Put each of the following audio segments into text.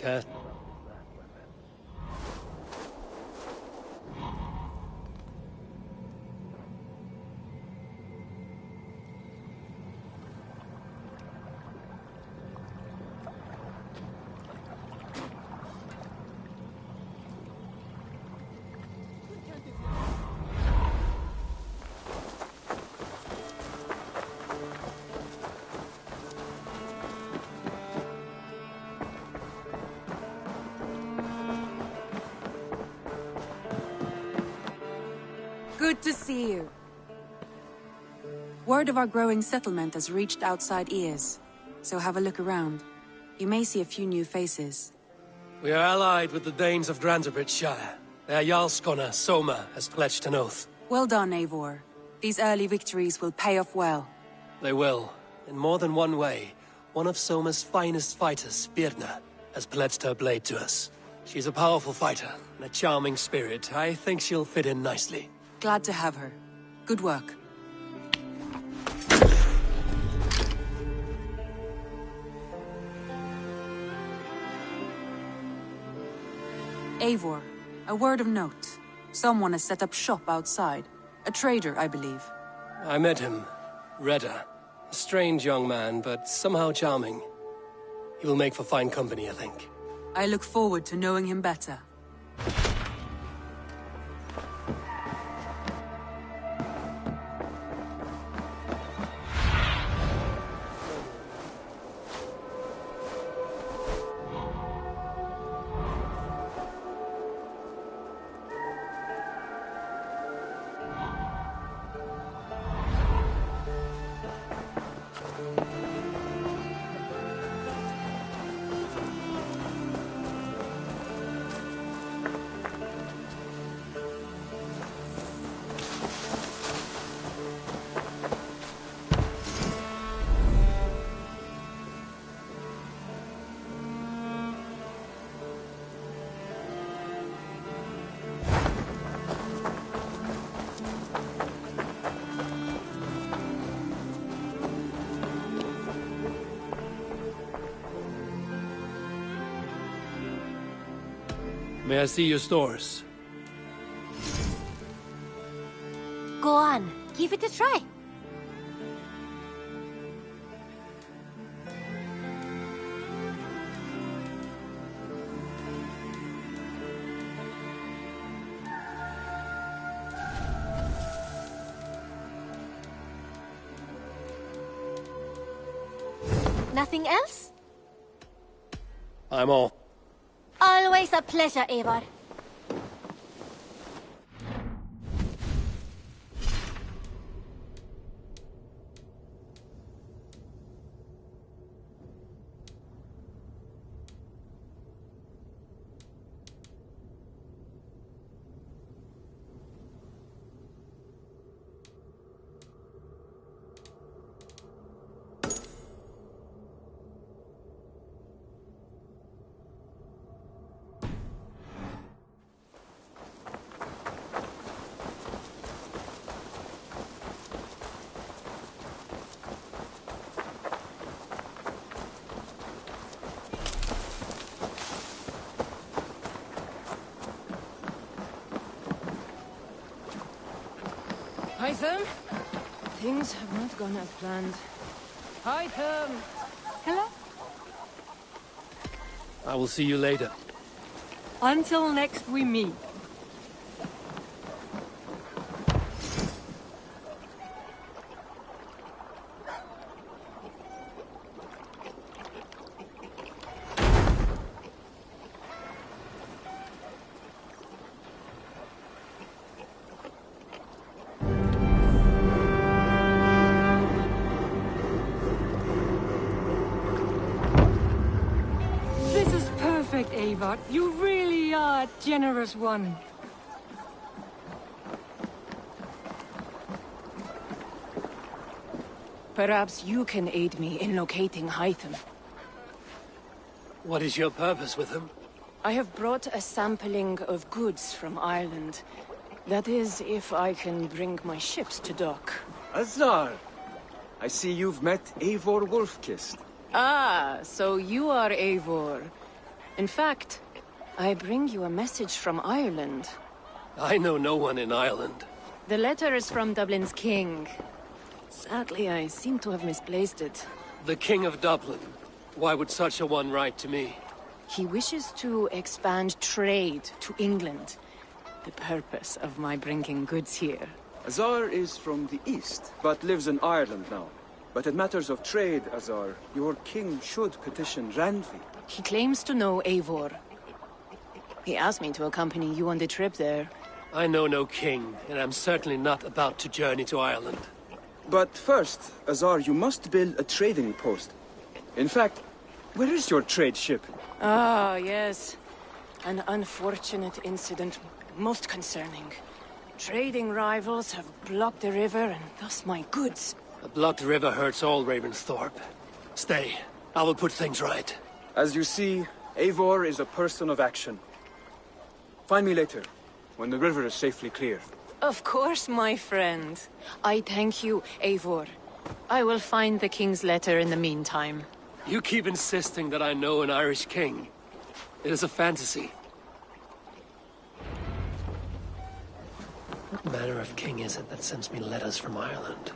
Cat. Good to see you. Word of our growing settlement has reached outside ears, so have a look around. You may see a few new faces. We are allied with the Danes of Shire. Their Jarlskona, Soma, has pledged an oath. Well done, Eivor. These early victories will pay off well. They will. In more than one way, one of Soma's finest fighters, Birna, has pledged her blade to us. She's a powerful fighter and a charming spirit. I think she'll fit in nicely. Glad to have her. Good work. Eivor, a word of note. Someone has set up shop outside. A trader, I believe. I met him. Redda. A strange young man, but somehow charming. He will make for fine company, I think. I look forward to knowing him better. May I see your stores? Go on, give it a try. Nothing else? I'm all. Always a pleasure, Eivor. Hytham? Things have not gone as planned. Hytham! Hello? I will see you later. Until next we meet. Eivor, you really are a generous one. Perhaps you can aid me in locating Hytham. What is your purpose with him? I have brought a sampling of goods from Ireland. That is, if I can bring my ships to dock. Azar! I see you've met Eivor Wolfkist. Ah, so you are Eivor. In fact, I bring you a message from Ireland. I know no one in Ireland. The letter is from Dublin's king. Sadly, I seem to have misplaced it. The King of Dublin. Why would such a one write to me? He wishes to expand trade to England. The purpose of my bringing goods here. Azar is from the east, but lives in Ireland now. But in matters of trade, Azar, your king should petition Randvi. He claims to know Eivor. He asked me to accompany you on the trip there. I know no king, and I'm certainly not about to journey to Ireland. But first, Azar, you must build a trading post. In fact, where is your trade ship? Ah, yes. An unfortunate incident, most concerning. Trading rivals have blocked the river, and thus my goods. A blocked river hurts all Ravensthorpe. Stay. I will put things right. As you see, Eivor is a person of action. Find me later, when the river is safely clear. Of course, my friend. I thank you, Eivor. I will find the king's letter in the meantime. You keep insisting that I know an Irish king. It is a fantasy. What manner of king is it that sends me letters from Ireland?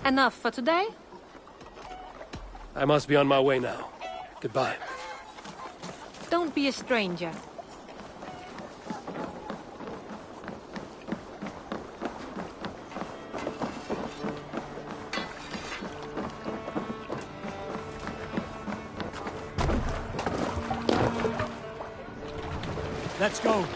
Enough for today? I must be on my way now. Goodbye. Don't be a stranger. Let's go.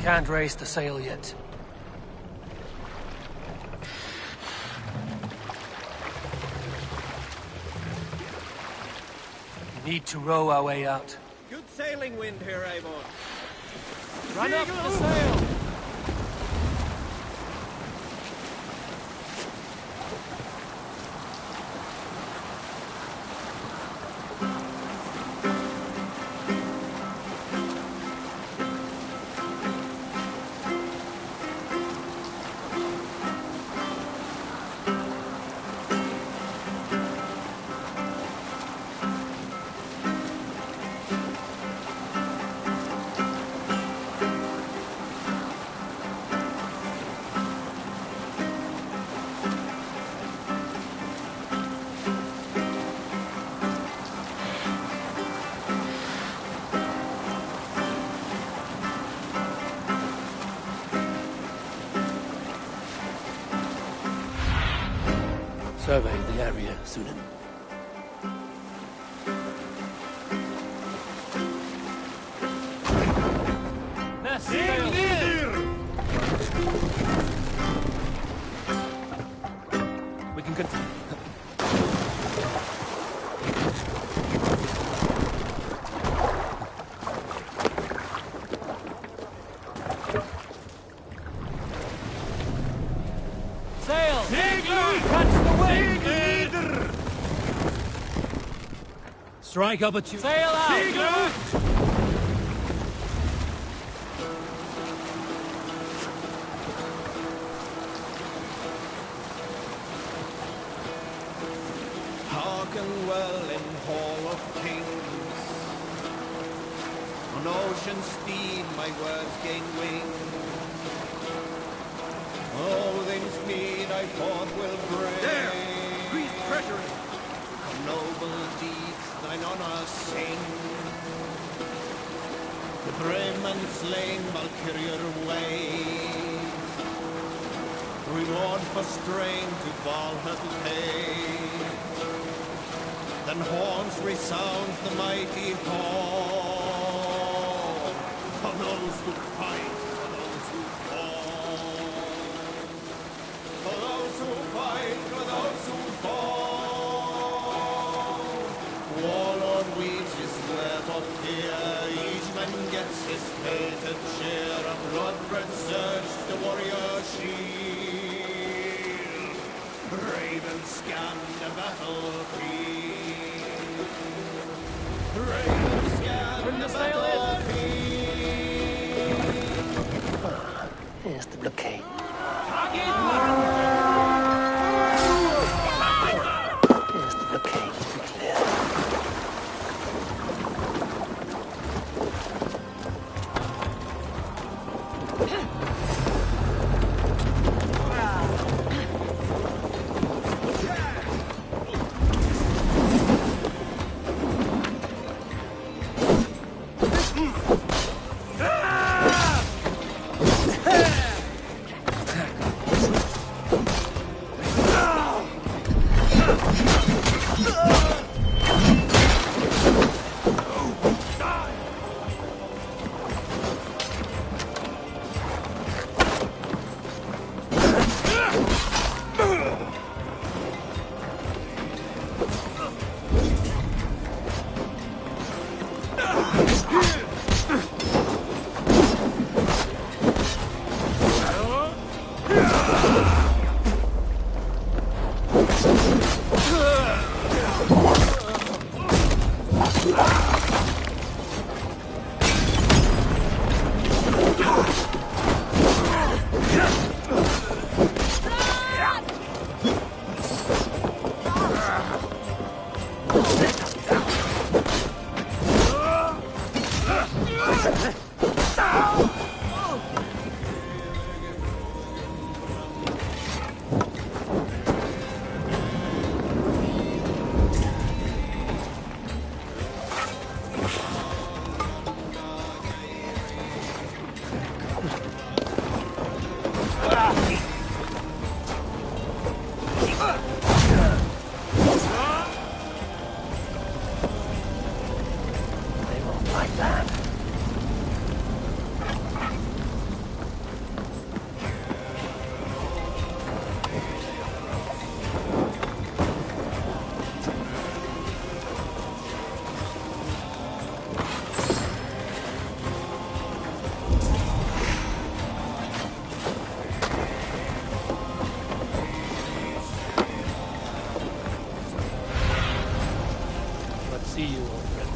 Can't raise the sail yet. We need to row our way out. Good sailing wind here, Eivor. Run up the sail! Survey the area, Sunan. We can continue. Strike up a tune. Sail out! Hearken well in Hall of Kings. On ocean steed my words gain wing. All things mean I forth will bring. There! Grease treasury! Of noble deeds thine honor sing. The brave man slain Valkyrier way. Reward for strain to Valhalla pay. Then horns resounds the mighty horn. For those who fight, for those who fall. For those who fight, for those who fall. Warlord weaves his web of fear. Each man gets his fated share. A blood-red surge, the warrior shield. Ravens scan the battlefield. Ravens scan the battlefield. Here's the blockade. Here's the blockade to be clear. See you, old friend.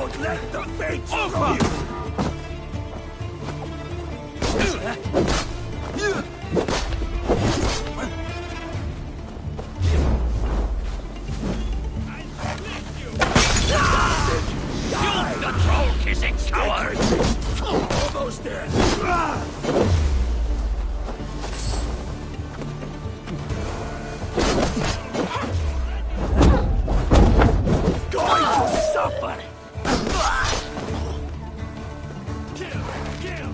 Don't let the fates over you! You the troll-kissing coward! Almost there! Going to suffer! Kill! Kill!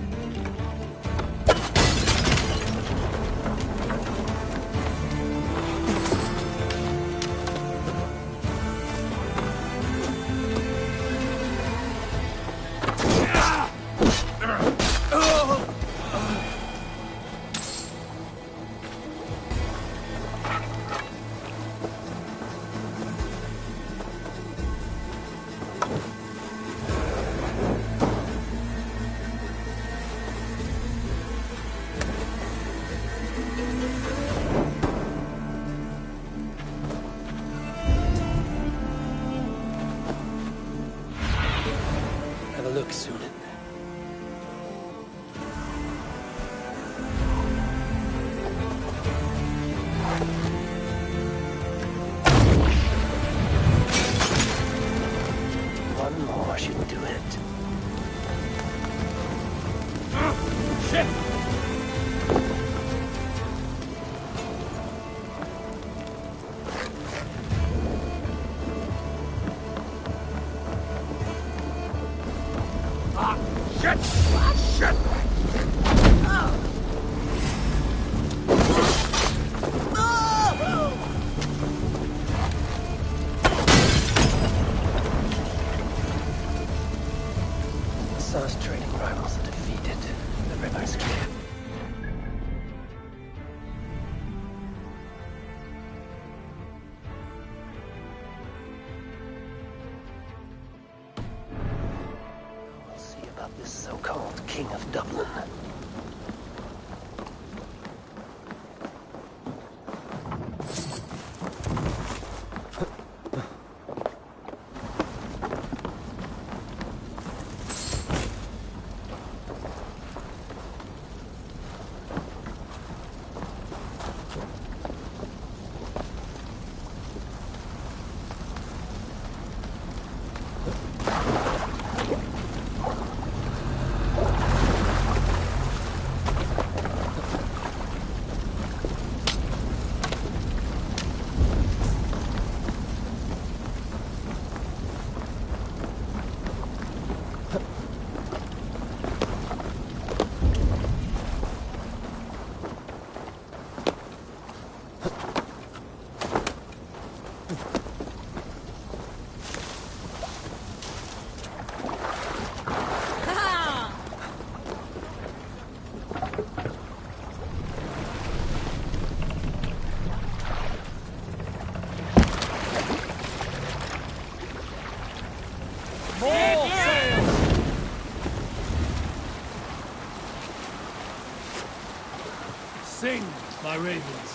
Have a look, Sunan. One more should do it. Shit! Shit! Shit! Sar's trading rivals are defeated. The river's clear. We'll see about this so-called King of Dublin. Sing, my ravens.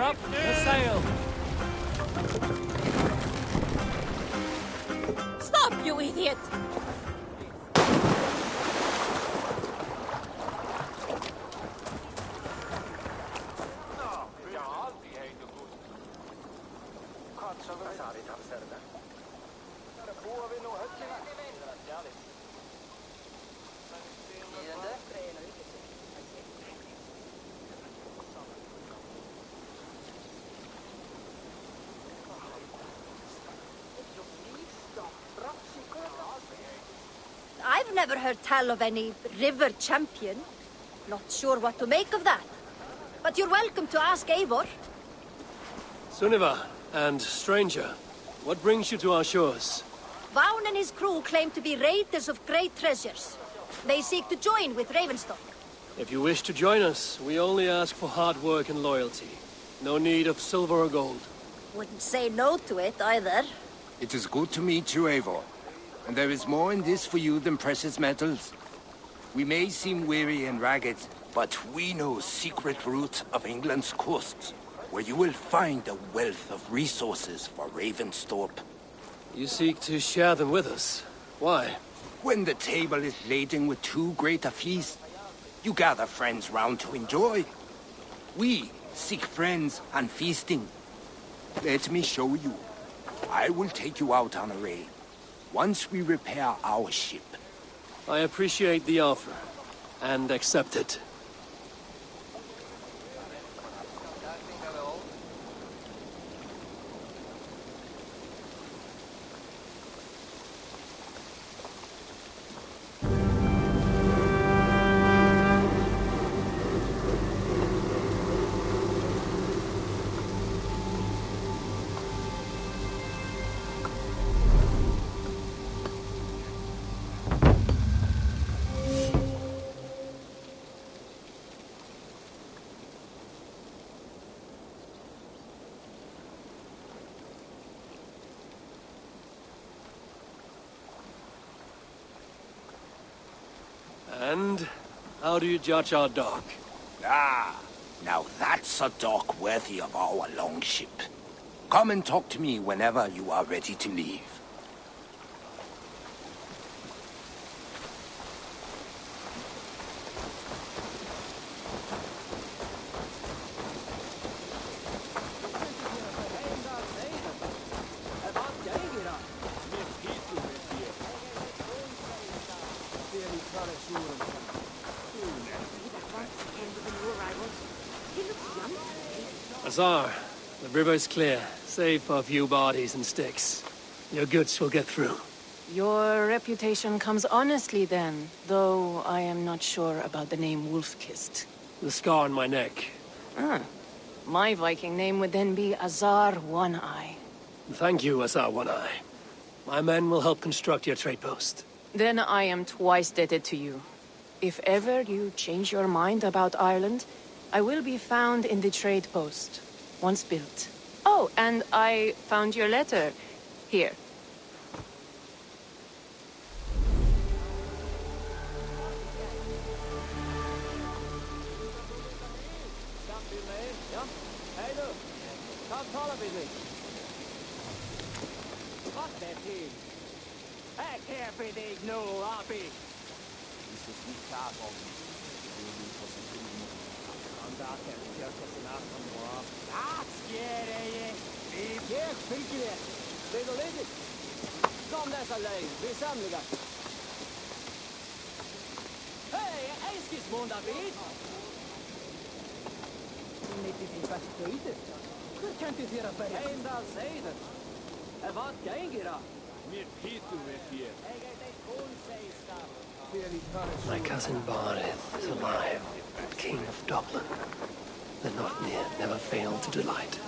up the sail. Stop, you idiot! I've never heard tell of any river champion. Not sure what to make of that. But you're welcome to ask Eivor. Sunniva, and stranger, what brings you to our shores? Vaughn and his crew claim to be raiders of great treasures. They seek to join with Ravenstock. If you wish to join us, we only ask for hard work and loyalty. No need of silver or gold. Wouldn't say no to it, either. It is good to meet you, Eivor. And there is more in this for you than precious metals. We may seem weary and ragged, but we know secret routes of England's coasts, where you will find a wealth of resources for Ravensthorpe. You seek to share them with us. Why? When the table is laden with too great a feast, you gather friends round to enjoy. We seek friends and feasting. Let me show you. I will take you out on a raid, once we repair our ship. I appreciate the offer, and accept it. And how do you judge our dock? Ah, now that's a dock worthy of our longship. Come and talk to me whenever you are ready to leave. Azar, the river's clear, save for a few bodies and sticks. Your goods will get through. Your reputation comes honestly then, though I am not sure about the name Wolf-Kissed. The scar on my neck. Ah, my Viking name would then be Azar One-Eye. Thank you, Azar One-Eye. My men will help construct your trade post. Then I am twice indebted to you. If ever you change your mind about Ireland, I will be found in the trade post, once built. Oh, and I found your letter. Here. My cousin Barith is alive, King of Dublin. The Notnir never failed to delight.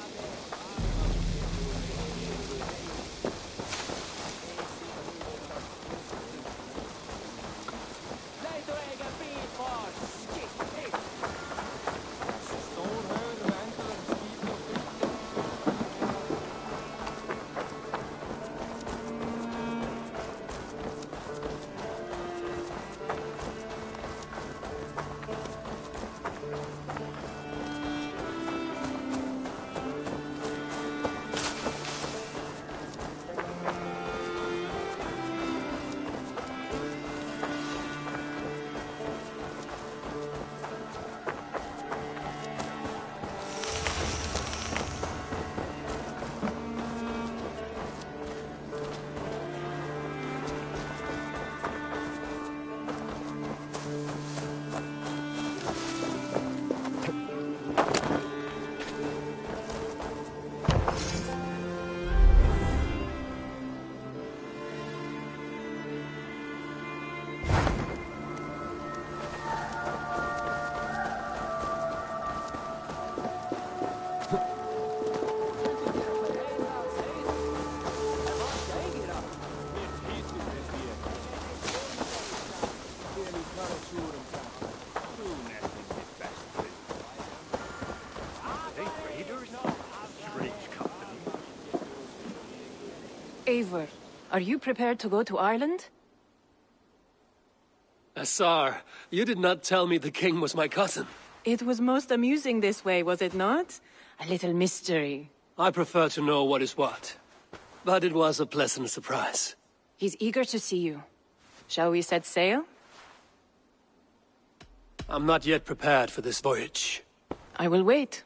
Eivor, are you prepared to go to Ireland? Asar, you did not tell me the king was my cousin. It was most amusing this way, was it not? A little mystery. I prefer to know what is what. But it was a pleasant surprise. He's eager to see you. Shall we set sail? I'm not yet prepared for this voyage. I will wait.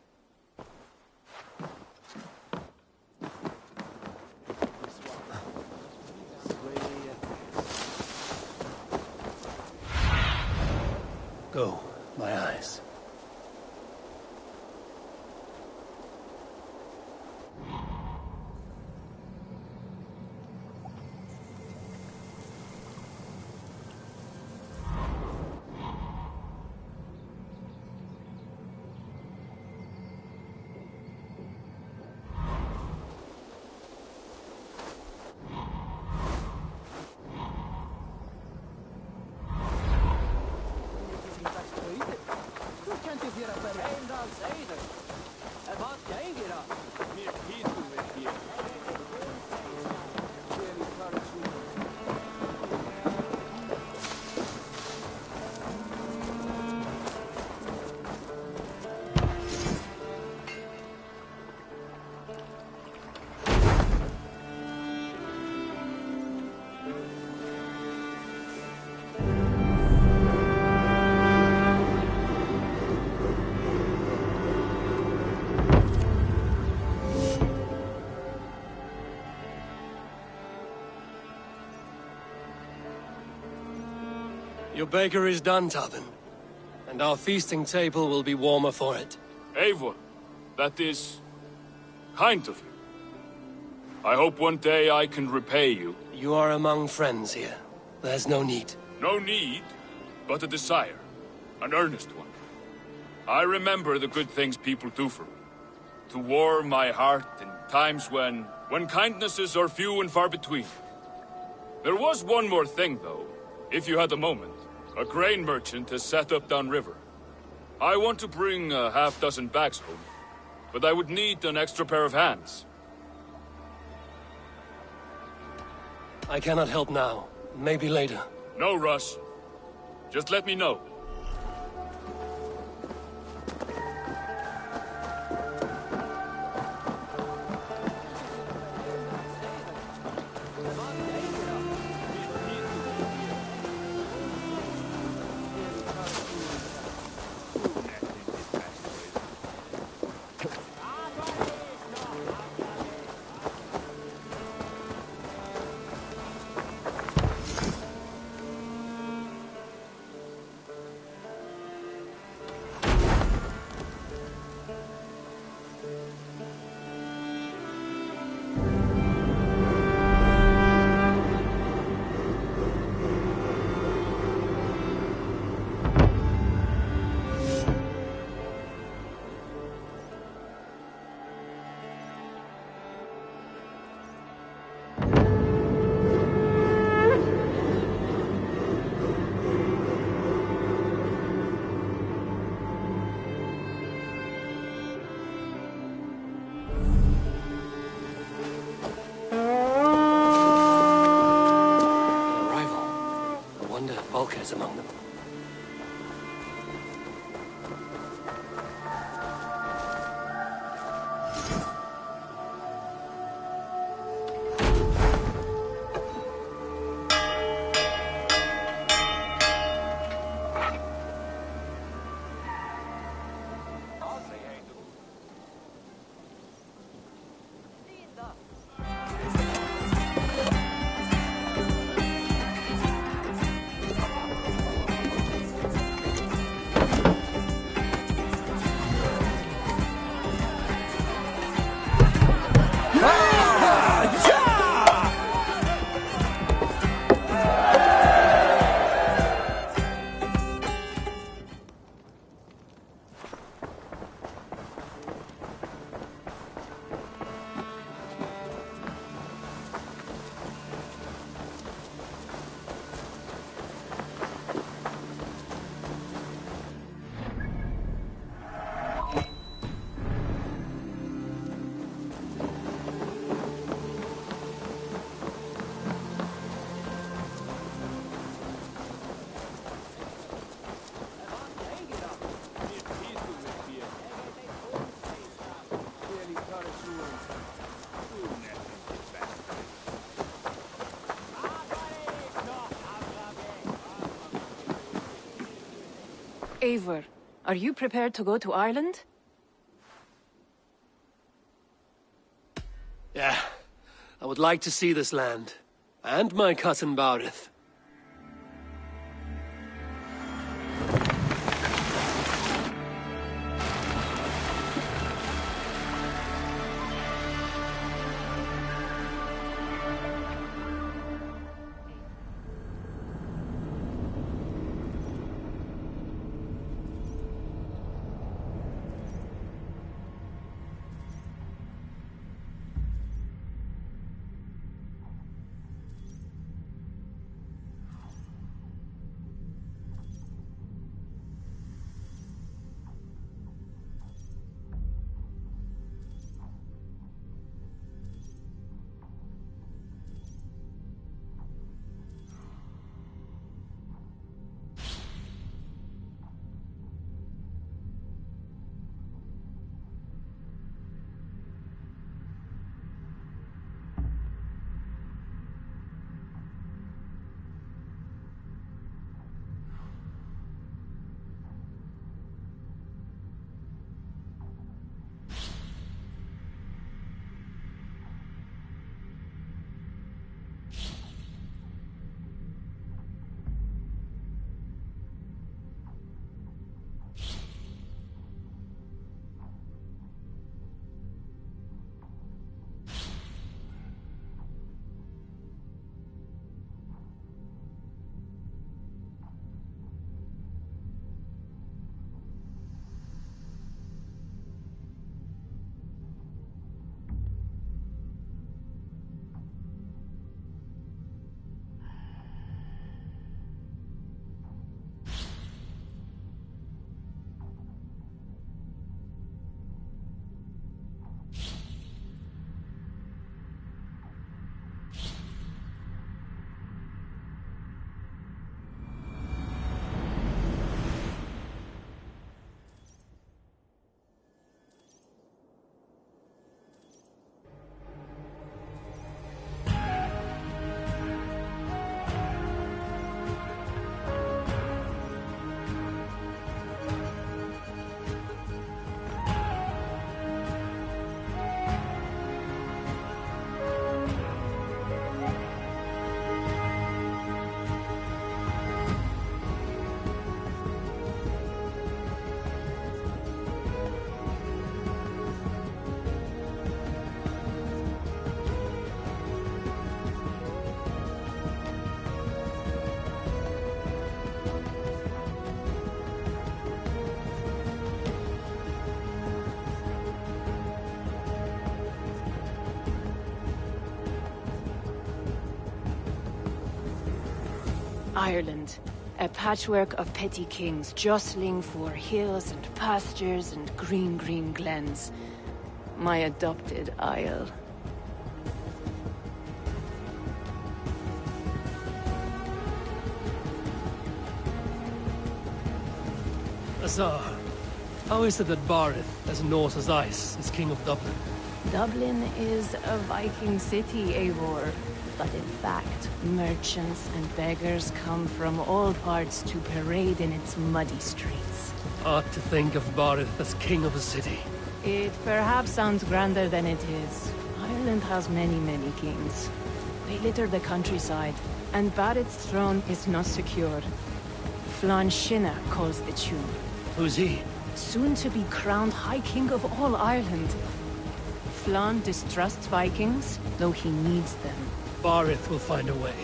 Go, my eyes. Your baker is done, Tavin. And our feasting table will be warmer for it. Eivor, that is kind of you. I hope one day I can repay you. You are among friends here. There's no need. No need, but a desire. An earnest one. I remember the good things people do for me. To warm my heart in times when kindnesses are few and far between. There was one more thing, though, if you had a moment. A grain merchant has set up downriver. I want to bring a half-dozen bags home, but I would need an extra pair of hands. I cannot help now. Maybe later. No rush. Just let me know. Among them. Eivor, are you prepared to go to Ireland? Yeah. I would like to see this land. And my cousin Barith. Ireland. A patchwork of petty kings jostling for hills and pastures and green glens. My adopted Isle. Azar, how is it that Barith, as Norse as ice, is king of Dublin? Dublin is a Viking city, Eivor. But in fact, merchants and beggars come from all parts to parade in its muddy streets. Hard to think of Barith as king of a city. It perhaps sounds grander than it is. Ireland has many kings. They litter the countryside, and Barith's throne is not secure. Flann Sinna calls the tune. Who's he? Soon to be crowned High King of all Ireland. Flann distrusts Vikings, though he needs them. Barith will find a way.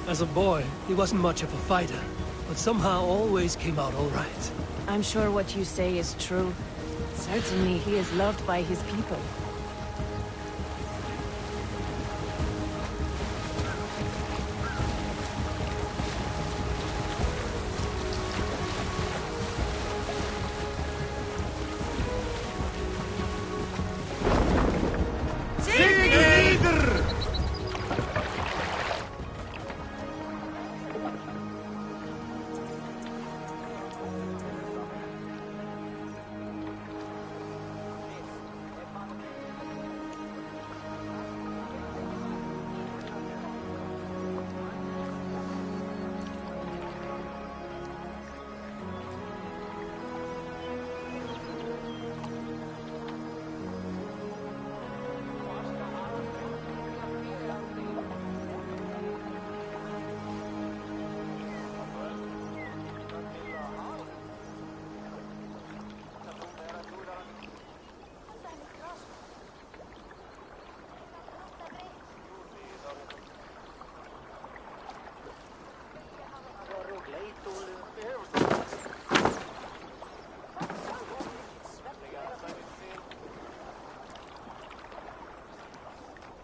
As a boy, he wasn't much of a fighter, but somehow always came out all right. I'm sure what you say is true. Certainly he is loved by his people.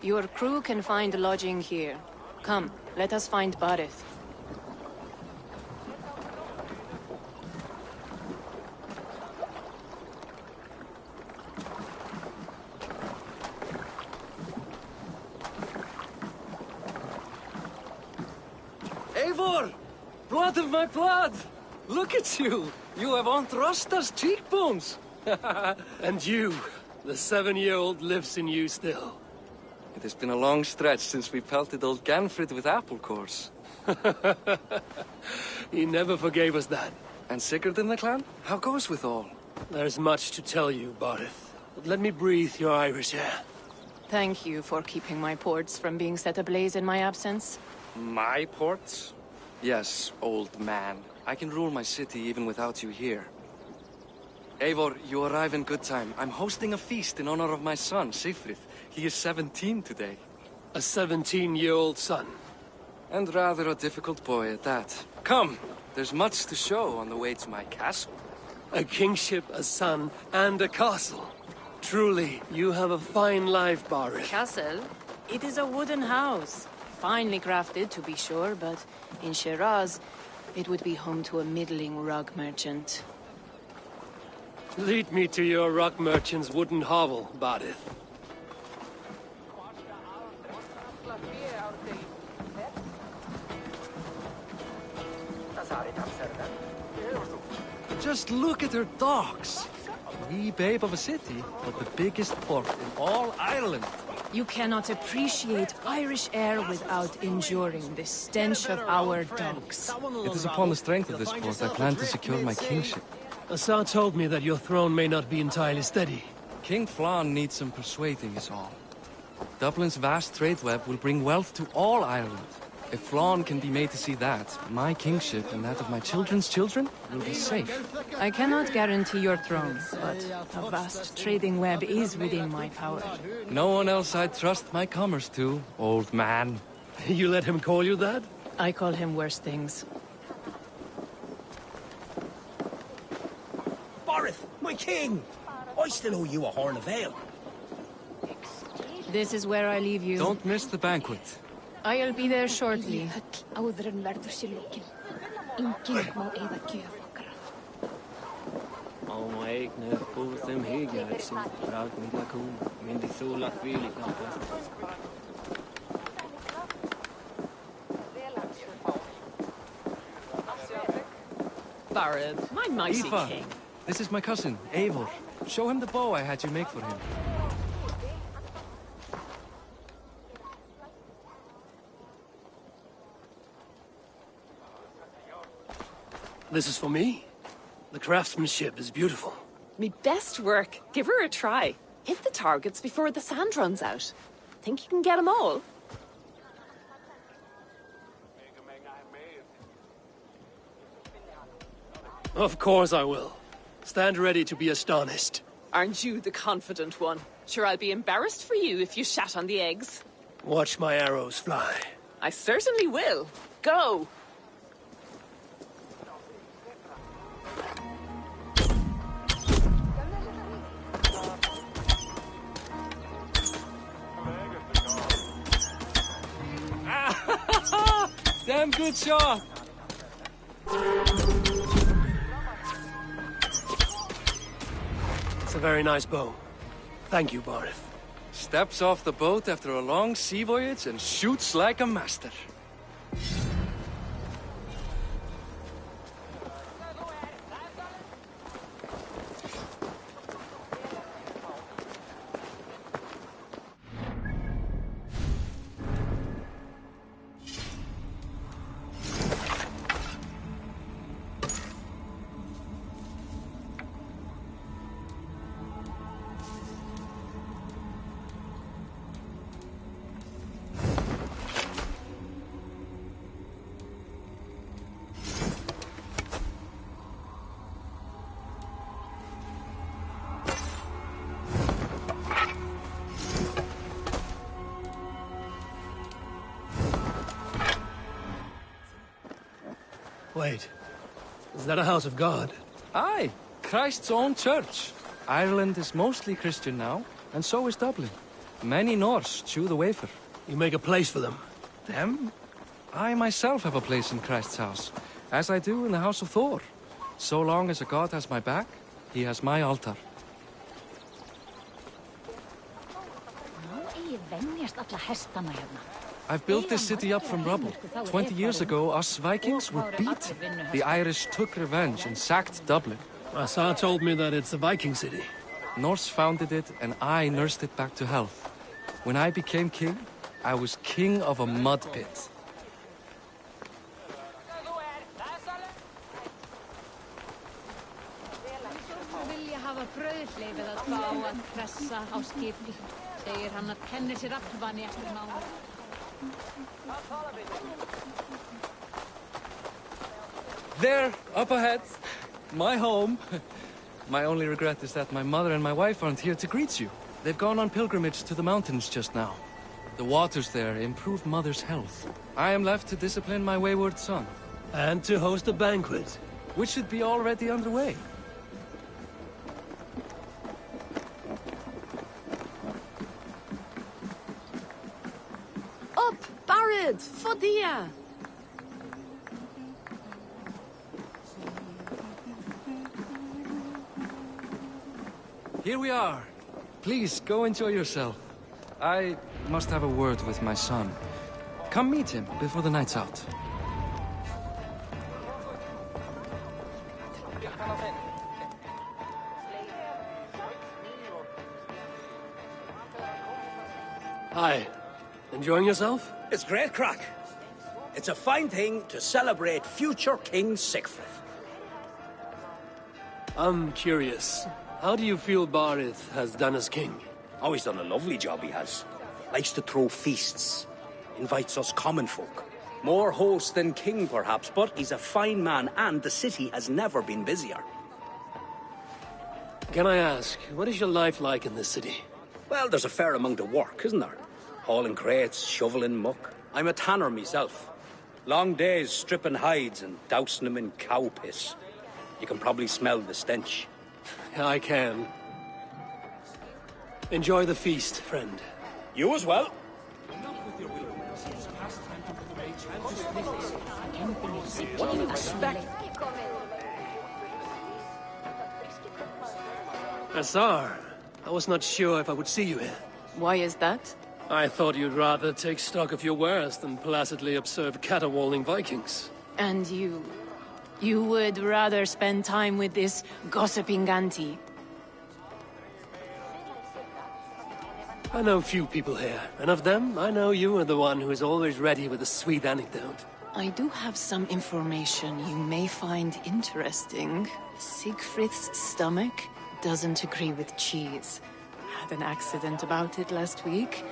Your crew can find lodging here. Come, let us find Barith. Eivor! Blood of my blood! Look at you! You have Aunt Rosta's cheekbones! And you, the 7-year-old lives in you still. It has been a long stretch since we pelted old Ganfrid with apple cores. He never forgave us that. And Sigurd in the clan? How goes with all? There's much to tell you, Barith. But let me breathe your Irish air. Thank you for keeping my ports from being set ablaze in my absence. My ports? Yes, old man. I can rule my city even without you here. Eivor, you arrive in good time. I'm hosting a feast in honor of my son, Sigfrid. He is 17 today. A 17-year-old son. And rather a difficult boy at that. Come, there's much to show on the way to my castle. A kingship, a son, and a castle. Truly, you have a fine life, Barith. Castle? It is a wooden house. Finely crafted, to be sure, but in Shiraz, it would be home to a middling rug merchant. Lead me to your rock merchant's wooden hovel, Barith. Just look at her docks. Wee babe of a city, but the biggest port in all Ireland. You cannot appreciate Irish air without enduring the stench of our dogs. It is upon the strength of this port I plan to secure my kingship. Assar told me that your throne may not be entirely steady. King Flann needs some persuading is all. Dublin's vast trade web will bring wealth to all Ireland. If Flann can be made to see that, my kingship and that of my children's children will be safe. I cannot guarantee your throne, but a vast trading web is within my power. No one else I'd trust my commerce to, old man. You let him call you that? I call him worse things. Barith, my king! I still owe you a horn of ale. This is where I leave you. Don't miss the banquet. I'll be there shortly. Barith, my mighty Aoife, king. this is my cousin, Eivor. Show him the bow I had you make for him. This is for me? The craftsmanship is beautiful. Me best work. Give her a try. Hit the targets before the sand runs out. Think you can get them all? Of course I will. Stand ready to be astonished. Aren't you the confident one? Sure, I'll be embarrassed for you if you shat on the eggs. Watch my arrows fly. I certainly will. Go! Damn good shot! It's a very nice bow. Thank you, Barith. Steps off the boat after a long sea voyage and shoots like a master. Wait, is that a house of God? Aye, Christ's own church. Ireland is mostly Christian now, and so is Dublin. Many Norse chew the wafer. You make a place for them. Them? I myself have a place in Christ's house, as I do in the house of Thor. So long as a god has my back, he has my altar. I've built this city up from rubble. 20 years ago, us Vikings were beat. The Irish took revenge and sacked Dublin. Assar told me that it's a Viking city. Norse founded it, and I nursed it back to health. When I became king, I was king of a mud pit. There, up ahead, my home. My only regret is that my mother and my wife aren't here to greet you. They've gone on pilgrimage to the mountains just now. The waters there improve Mother's health. I am left to discipline my wayward son. And to host a banquet. Which should be already underway. Up, Barad, Fodia! Here we are. Please, go enjoy yourself. I must have a word with my son. Come meet him before the night's out. Hi. Enjoying yourself? It's great crack. It's a fine thing to celebrate future King Sigfrid. I'm curious. How do you feel Barith has done as king? Oh, he's done a lovely job, he has. Likes to throw feasts. Invites us common folk. More host than king, perhaps, but he's a fine man, and the city has never been busier. Can I ask, what is your life like in this city? Well, there's a fair amount of work, isn't there? Hauling crates, shoveling muck. I'm a tanner myself. Long days stripping hides and dousing them in cow piss. You can probably smell the stench. I can. Enjoy the feast, friend. You as well. What do you expect? Assar, I was not sure if I would see you here. Why is that? I thought you'd rather take stock of your wares than placidly observe caterwauling Vikings. And you... you would rather spend time with this gossiping auntie? I know few people here, and of them, I know you are the one who is always ready with a sweet anecdote. I do have some information you may find interesting. Siegfried's stomach doesn't agree with cheese. Had an accident about it last week.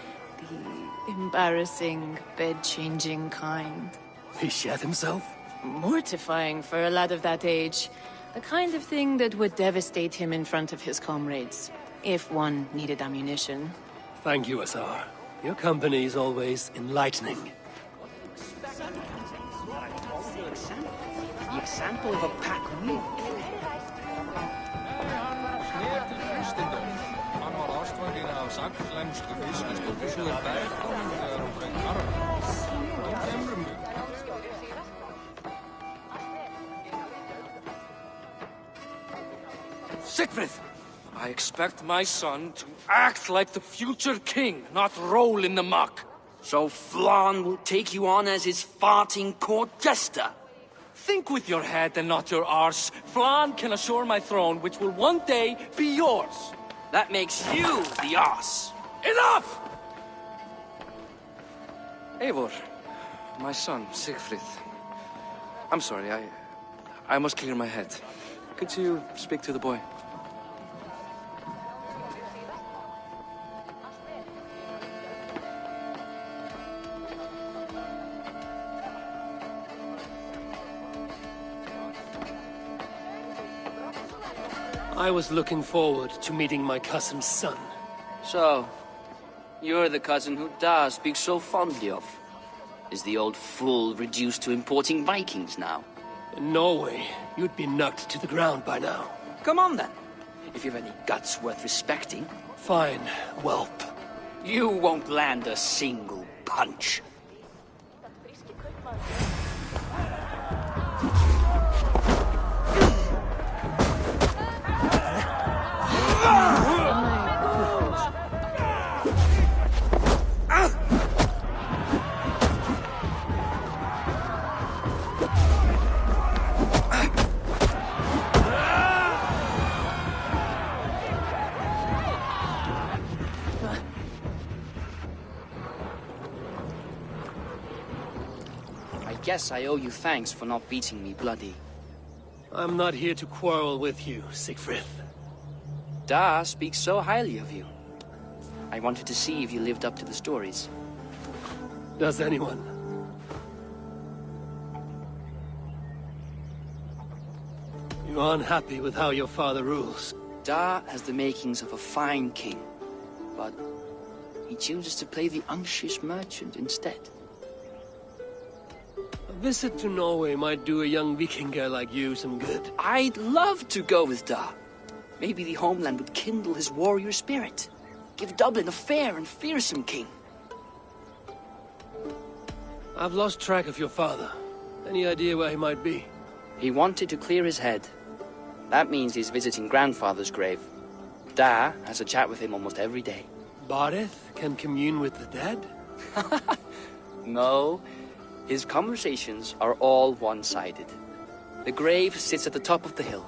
The embarrassing, bed-changing kind. He shat himself? Mortifying for a lad of that age. The kind of thing that would devastate him in front of his comrades, if one needed ammunition. Thank you, Assar. Your company is always enlightening. The example of a pack mule. Sigfrid! I expect my son to act like the future king, not roll in the muck. So Flann will take you on as his farting court jester? Think with your head and not your arse. Flann can assure my throne, which will one day be yours. That makes you the arse. Enough! Eivor, my son, Sigfrid. I'm sorry, I must clear my head. Could you speak to the boy? I was looking forward to meeting my cousin's son. So, you're the cousin who Da speaks so fondly of. Is the old fool reduced to importing Vikings now? In Norway, you'd be knocked to the ground by now. Come on then, if you've any guts worth respecting. Fine, whelp. You won't land a single punch. I guess I owe you thanks for not beating me bloody. I'm not here to quarrel with you, Siegfried. Da speaks so highly of you. I wanted to see if you lived up to the stories. Does anyone? You are unhappy with how your father rules. Da has the makings of a fine king, but he chooses to play the unctuous merchant instead. A visit to Norway might do a young Vikinger like you some good. I'd love to go with Da. Maybe the homeland would kindle his warrior spirit. Give Dublin a fair and fearsome king. I've lost track of your father. Any idea where he might be? He wanted to clear his head. That means he's visiting grandfather's grave. Da has a chat with him almost every day. Barith can commune with the dead? No. His conversations are all one-sided. The grave sits at the top of the hill.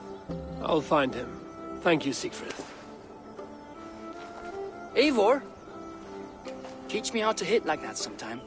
I'll find him. Thank you, Siegfried. Eivor! Teach me how to hit like that sometime.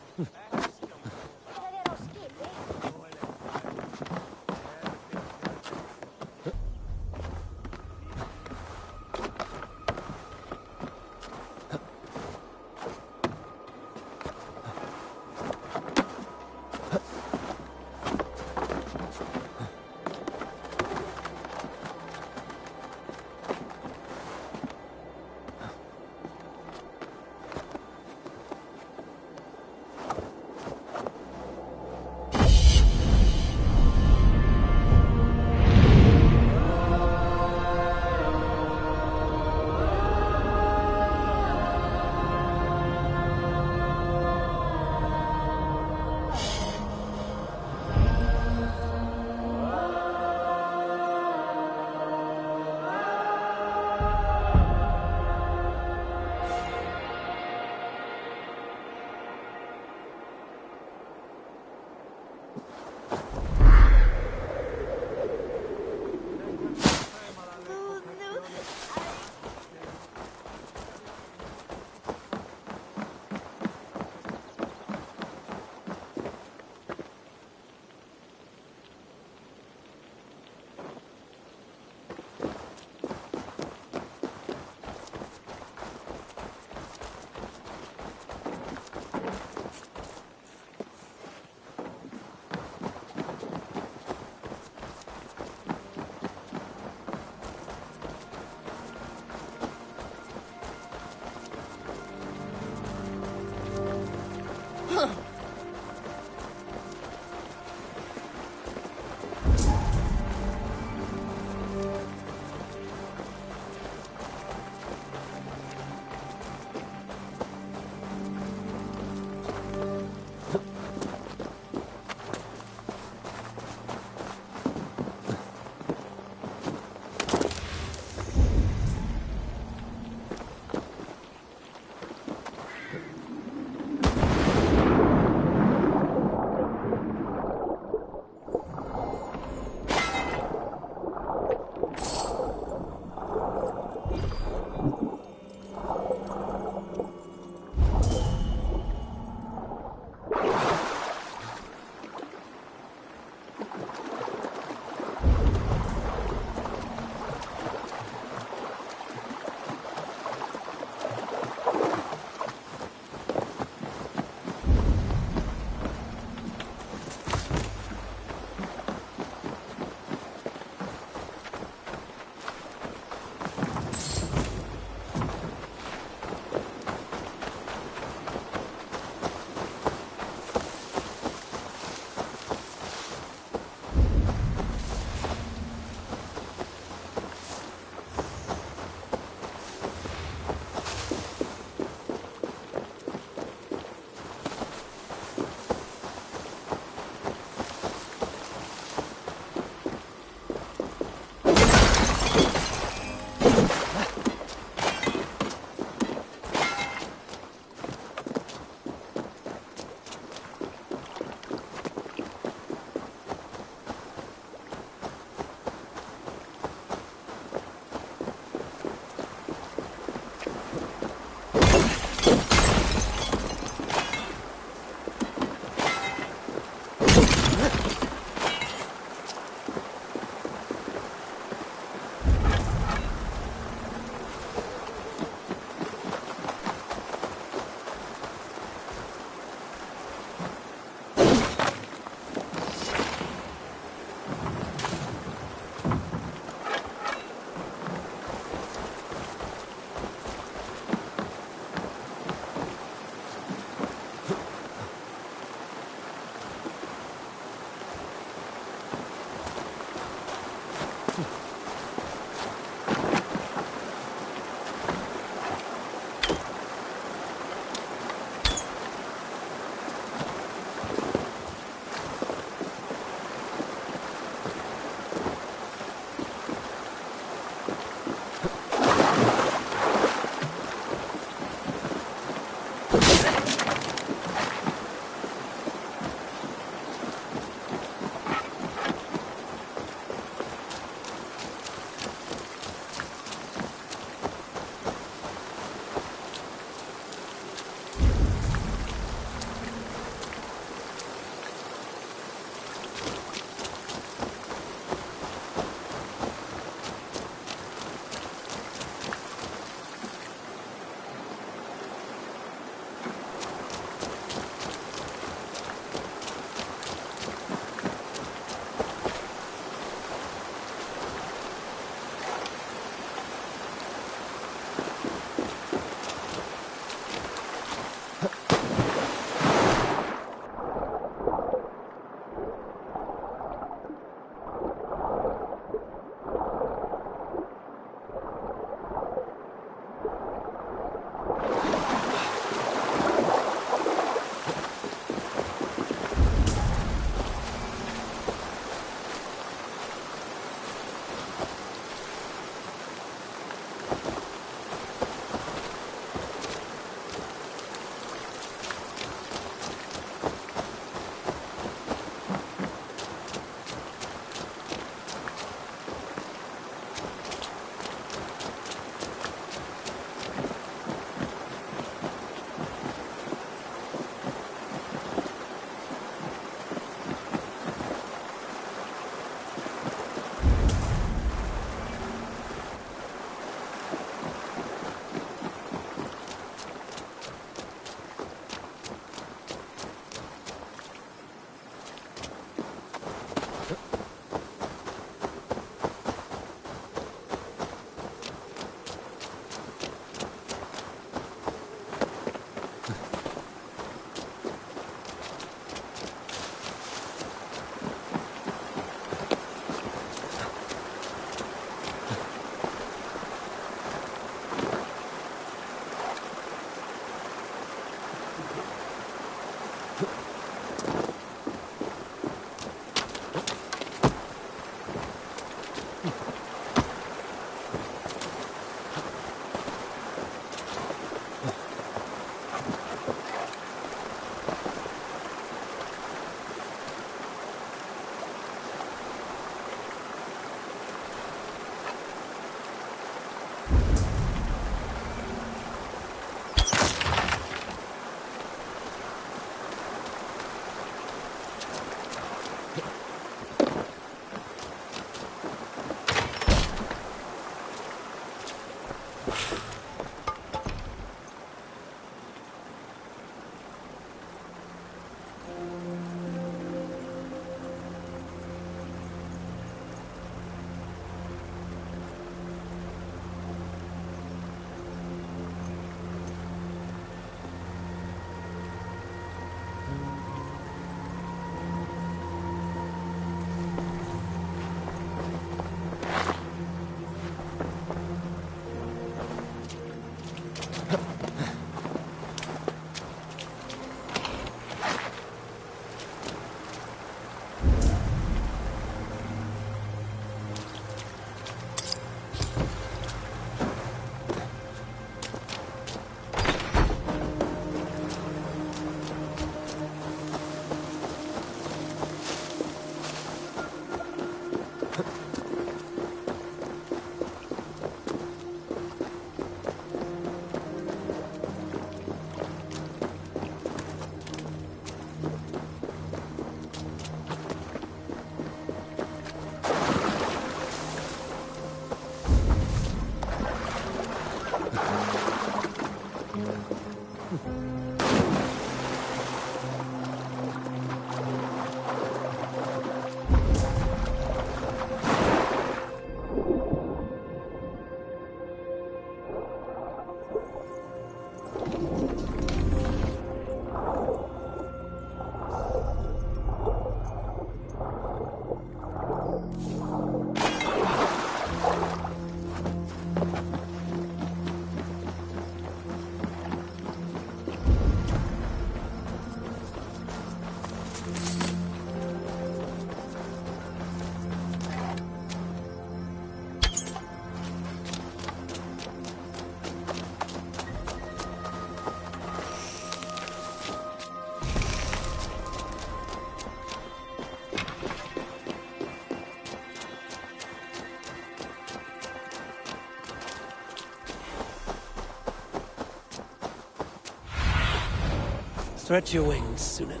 Stretch your wings, Sunan.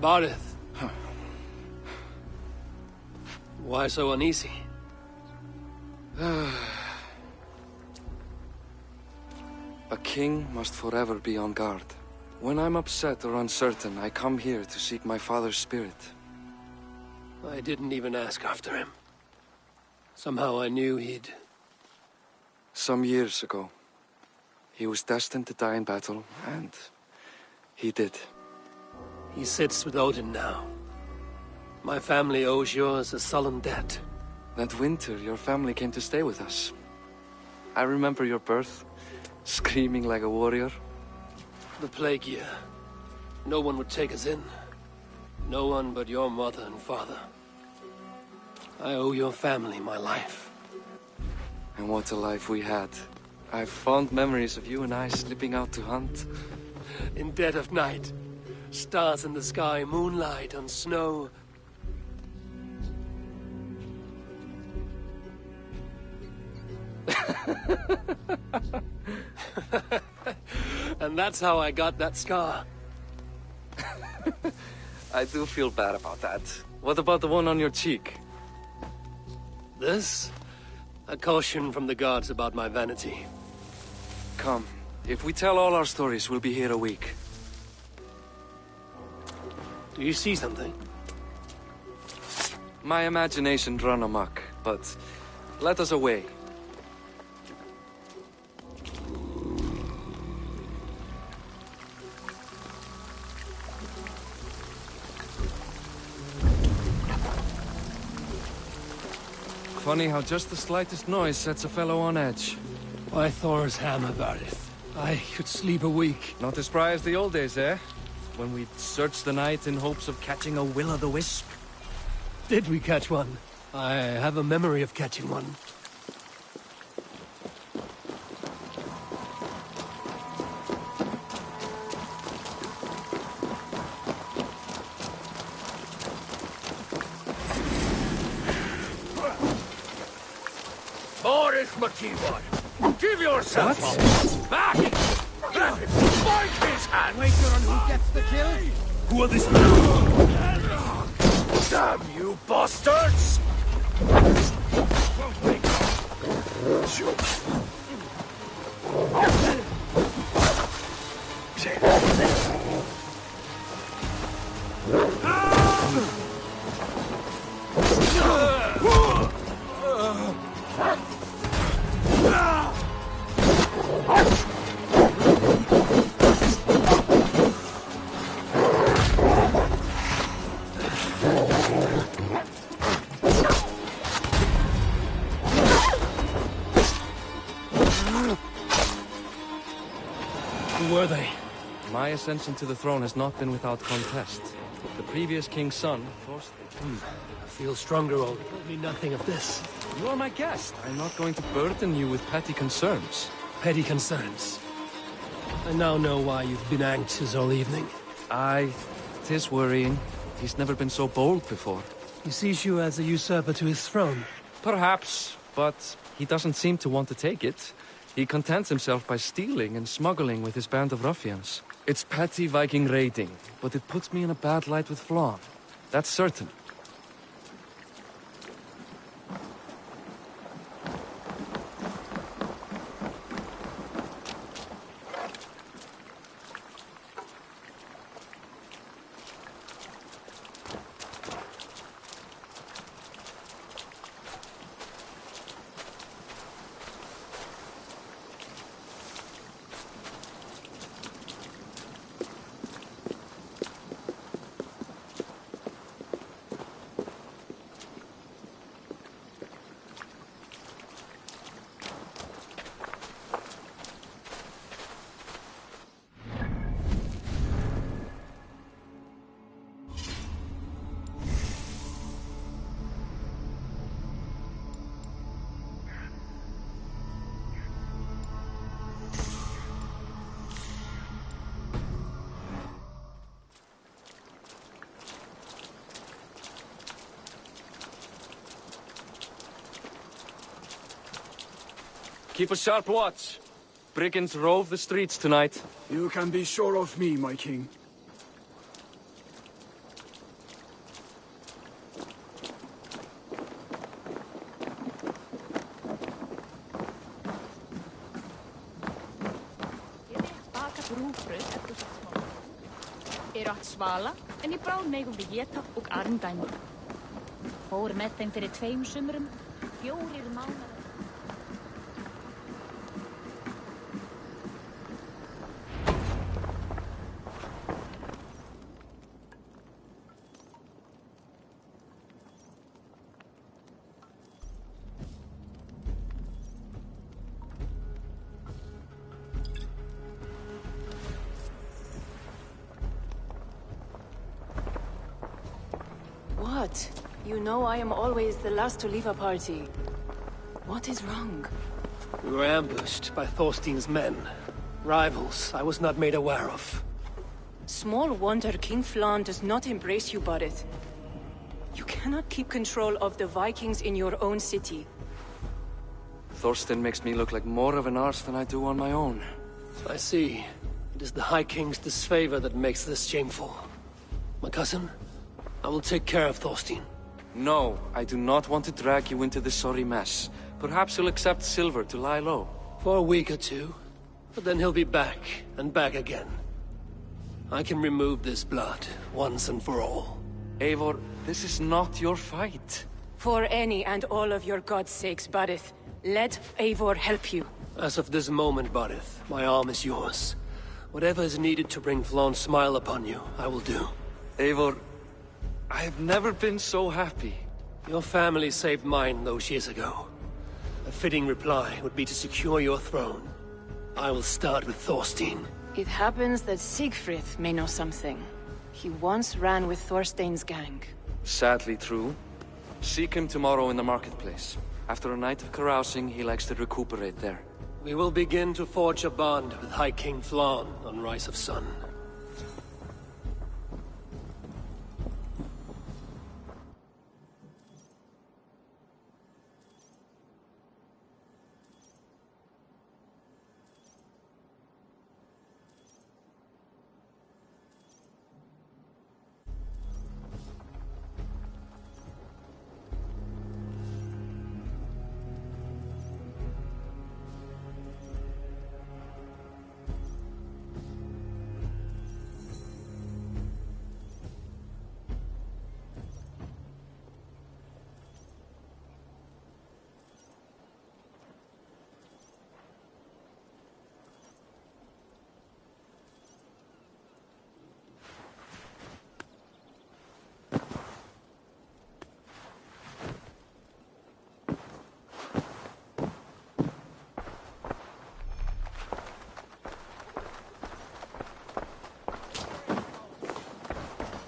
Barith. Why so uneasy? A king must forever be on guard. When I'm upset or uncertain, I come here to seek my father's spirit. I didn't even ask after him. Somehow I knew he'd... Some years ago, he was destined to die in battle, and he did. He sits with Odin now. My family owes yours a sullen debt. That winter, your family came to stay with us. I remember your birth, screaming like a warrior. The plague year. No one would take us in. No one but your mother and father. I owe your family my life. And what a life we had. I have fond memories of you and I slipping out to hunt. In dead of night. Stars in the sky, moonlight on snow. And that's how I got that scar. I do feel bad about that. What about the one on your cheek? This? A caution from the gods about my vanity. Come. If we tell all our stories, we'll be here a week. Do you see something? My imagination run amok, but let us away. Funny how just the slightest noise sets a fellow on edge. Why Thor's hammer, Barith? I could sleep a week. Not as spry as the old days, eh? When we'd search the night in hopes of catching a will-o'-the-wisp. Did we catch one? I have a memory of catching one. Boris McKeewood, give yourself up! Back! Back! Fight his hand! Wager on who gets the kill? Who are these men? Damn you bastards! Who were they? My ascension to the throne has not been without contest. The previous king's son forced me. I feel stronger, old. Told me nothing of this. You are my guest. I'm not going to burden you with petty concerns. Petty concerns. I now know why you've been anxious all evening. Aye, 'tis worrying. He's never been so bold before. He sees you as a usurper to his throne. Perhaps, but he doesn't seem to want to take it. He contents himself by stealing and smuggling with his band of ruffians. It's petty Viking raiding, but it puts me in a bad light with Flann. That's certain. Keep a sharp watch. Brigands rove the streets tonight. You can be sure of me, my king. Átt svala, en í bráð megum við éta og arndæma. Fór með þeim fyrir 2 sumrum, 4 mánaðar. What? You know I am always the last to leave a party. What is wrong? We were ambushed by Thorstein's men. Rivals I was not made aware of. Small wonder King Flan does not embrace you, Barret. You cannot keep control of the Vikings in your own city. Thorstein makes me look like more of an arse than I do on my own. I see. It is the High King's disfavor that makes this shameful. My cousin, I will take care of Thorstein. No, I do not want to drag you into this sorry mess. Perhaps he'll accept silver to lie low. For a week or two. But then he'll be back, and back again. I can remove this blood, once and for all. Eivor, this is not your fight. For any and all of your god's sakes, Barret, let Eivor help you. As of this moment, Barith, my arm is yours. Whatever is needed to bring Flaun's smile upon you, I will do. Eivor, I have never been so happy. Your family saved mine those years ago. A fitting reply would be to secure your throne. I will start with Thorstein. It happens that Siegfried may know something. He once ran with Thorstein's gang. Sadly true. Seek him tomorrow in the marketplace. After a night of carousing, he likes to recuperate there. We will begin to forge a bond with High King Flan on Rise of Sun.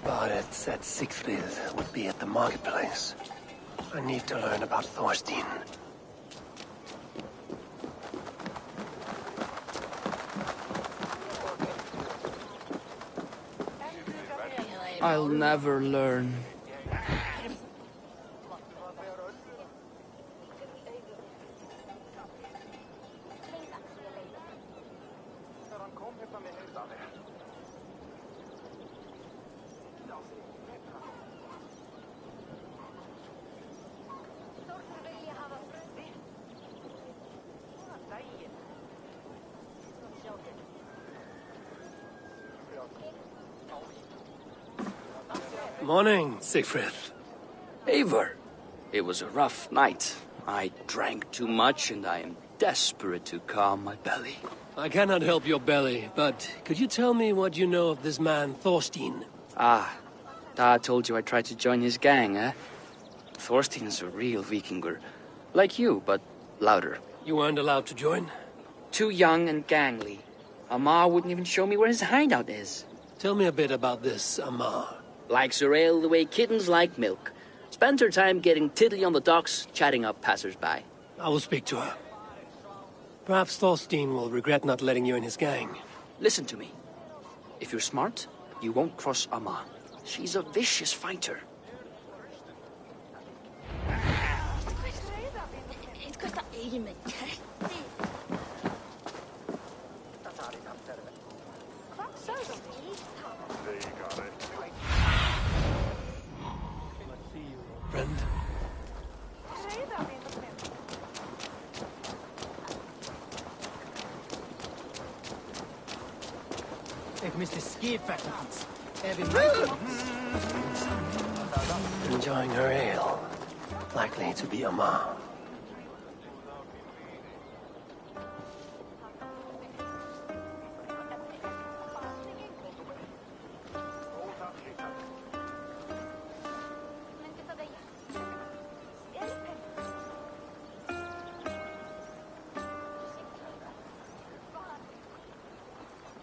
Barret said Siegfried would be at the marketplace. I need to learn about Thorstein. I'll never learn. Morning, Siegfried. Eivor, it was a rough night. I drank too much and I am desperate to calm my belly. I cannot help your belly, but could you tell me what you know of this man, Thorstein? Ah, Dad told you I tried to join his gang, eh? Thorstein is a real Vikinger. Like you, but louder. You weren't allowed to join? Too young and gangly. Amar wouldn't even show me where his hideout is. Tell me a bit about this Amar. Likes her ale the way kittens like milk. Spends her time getting tiddly on the docks, chatting up passers-by. I will speak to her. Perhaps Thorstein will regret not letting you in his gang. Listen to me. If you're smart, you won't cross Amma. She's a vicious fighter. Friend? Ik mis de skipvakkers. Enjoying her ale. Likely to be a ma.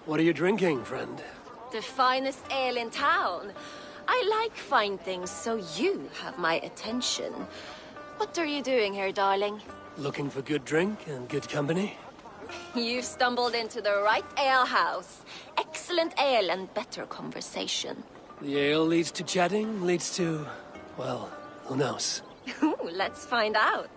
What are you drinking, friend? The finest ale in town. I like fine things, so you have my attention. What are you doing here, darling? Looking for good drink and good company? You've stumbled into the right ale house. Excellent ale and better conversation. The ale leads to chatting, leads to... well, who knows? Let's find out.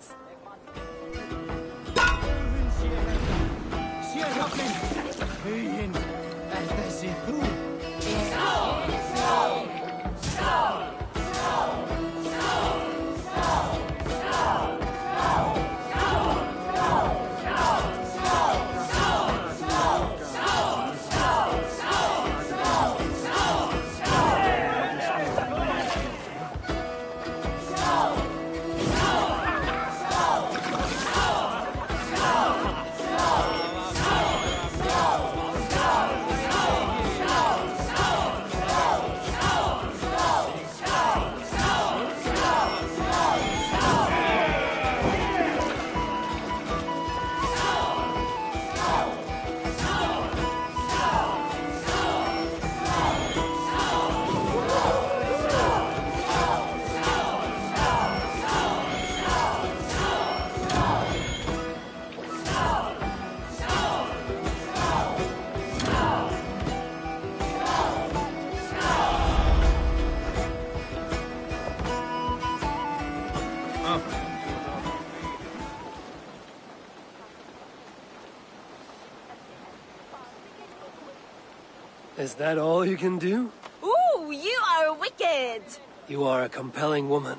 Is that all you can do? Ooh, you are wicked! You are a compelling woman.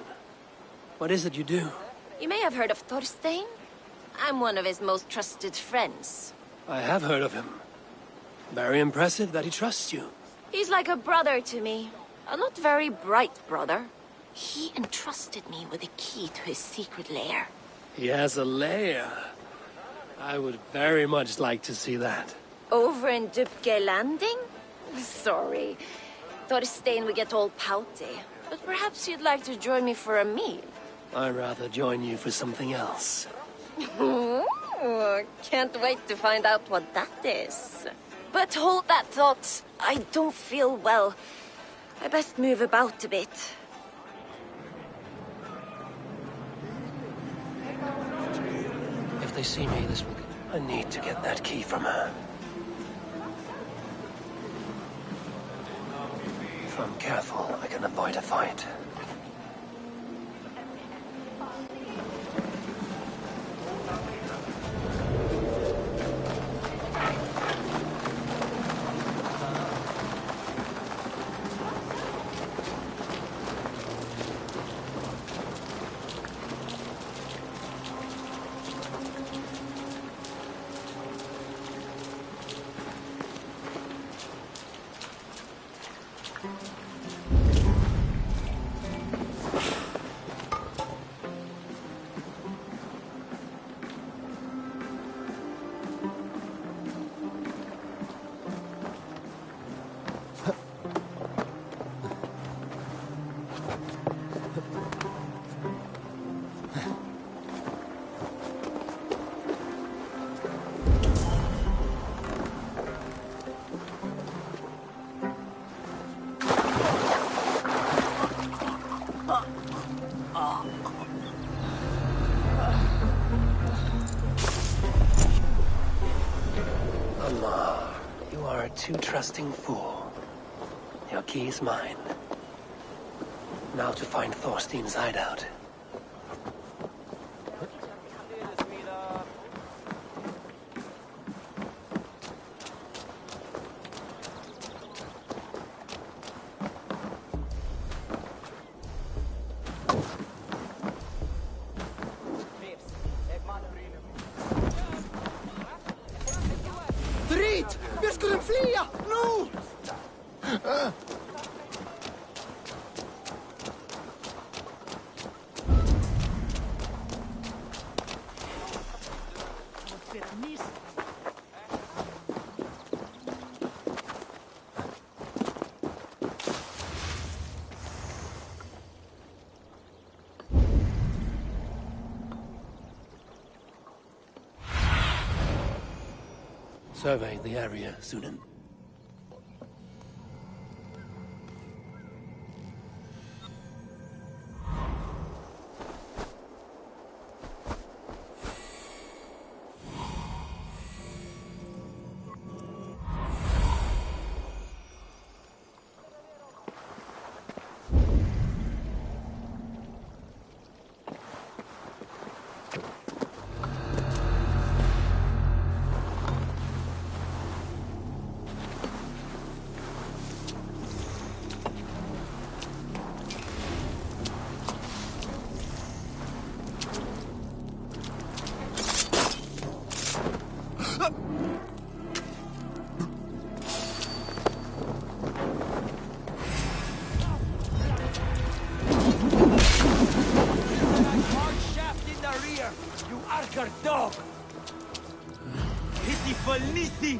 What is it you do? You may have heard of Thorstein. I'm one of his most trusted friends. I have heard of him. Very impressive that he trusts you. He's like a brother to me. A not very bright brother. He entrusted me with the key to his secret lair. He has a lair. I would very much like to see that. Over in Dupke Landing? Sorry. Thorstein would get all pouty. But perhaps you'd like to join me for a meal. I'd rather join you for something else. Ooh, can't wait to find out what that is. But hold that thought. I don't feel well. I best move about a bit. If they see me, this will... I need to get that key from her. If I'm careful, I can avoid a fight. Too trusting fool. Your key is mine. Now to find Thorstein's hideout. survey the area, Sunan. Dog! Pitiful Nisi!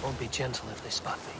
Won't be gentle if they spot me.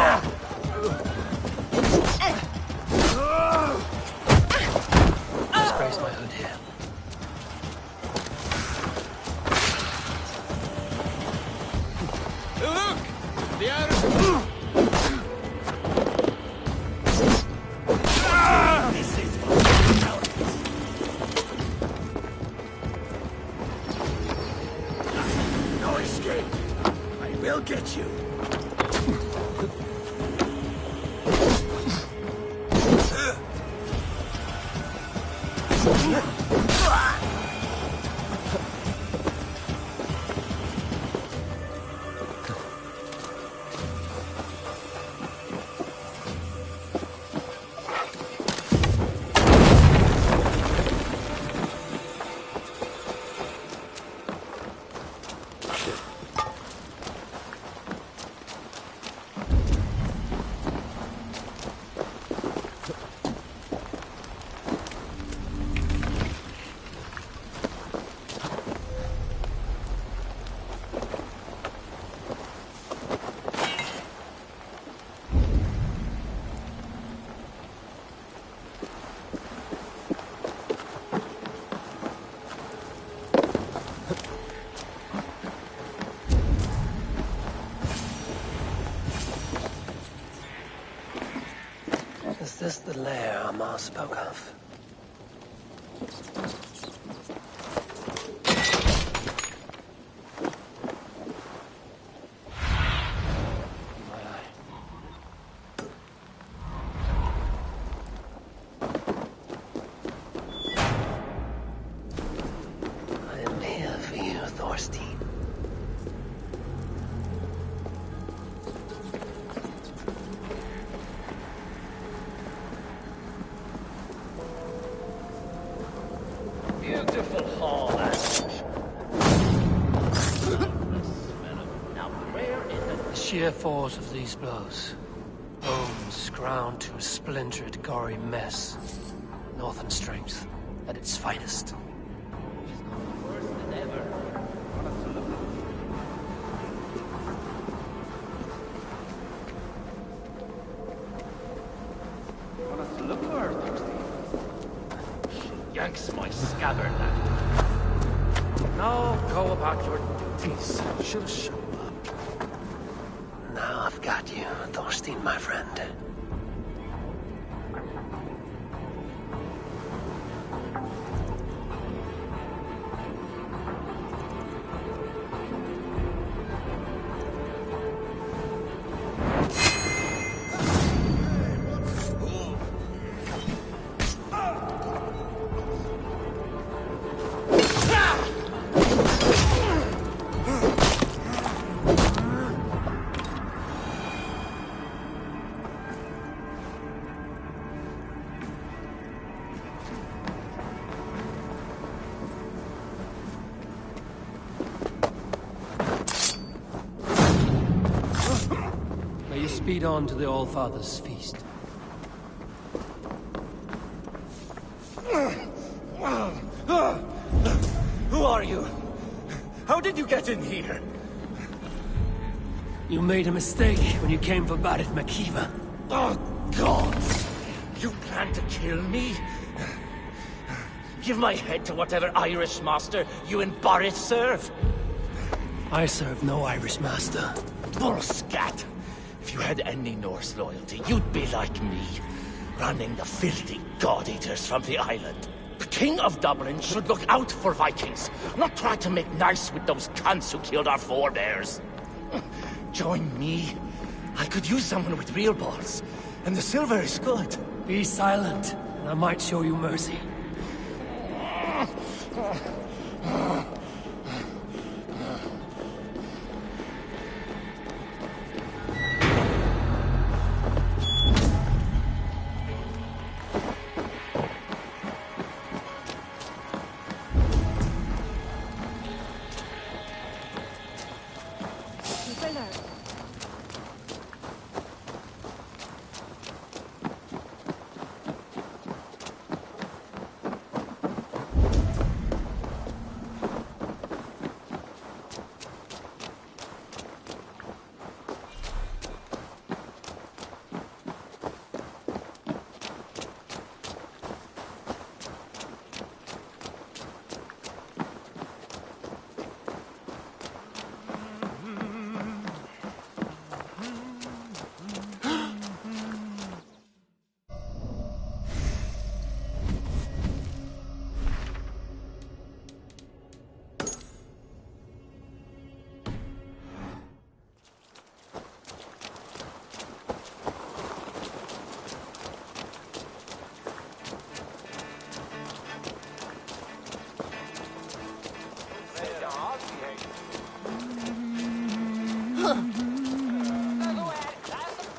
Just brace my hood here. Look! The iron... This is no escape. I will get you. Is this the lair Amar spoke of? I am here for you, Thorstein. Beautiful hall, Now, where is The sheer force of these blows. Bones ground to a splintered, gory mess. Northern strength at its finest. Look for her, Thursday. She yanks my scabbard, lad. Now go about your duties. She'll show up. Now I've got you, Thorstein, my friend. May you speed on to the All-Father's feast. Who are you? How did you get in here? You made a mistake when you came for Barit Makiva. Oh, gods! You plan to kill me? Give my head to whatever Irish master you and Boris serve? I serve no Irish master. Bullscat! If you had any Norse loyalty, you'd be like me, running the filthy god-eaters from the island. The King of Dublin should look out for Vikings, not try to make nice with those cunts who killed our forebears. Join me. I could use someone with real balls, and the silver is good. Be silent, and I might show you mercy.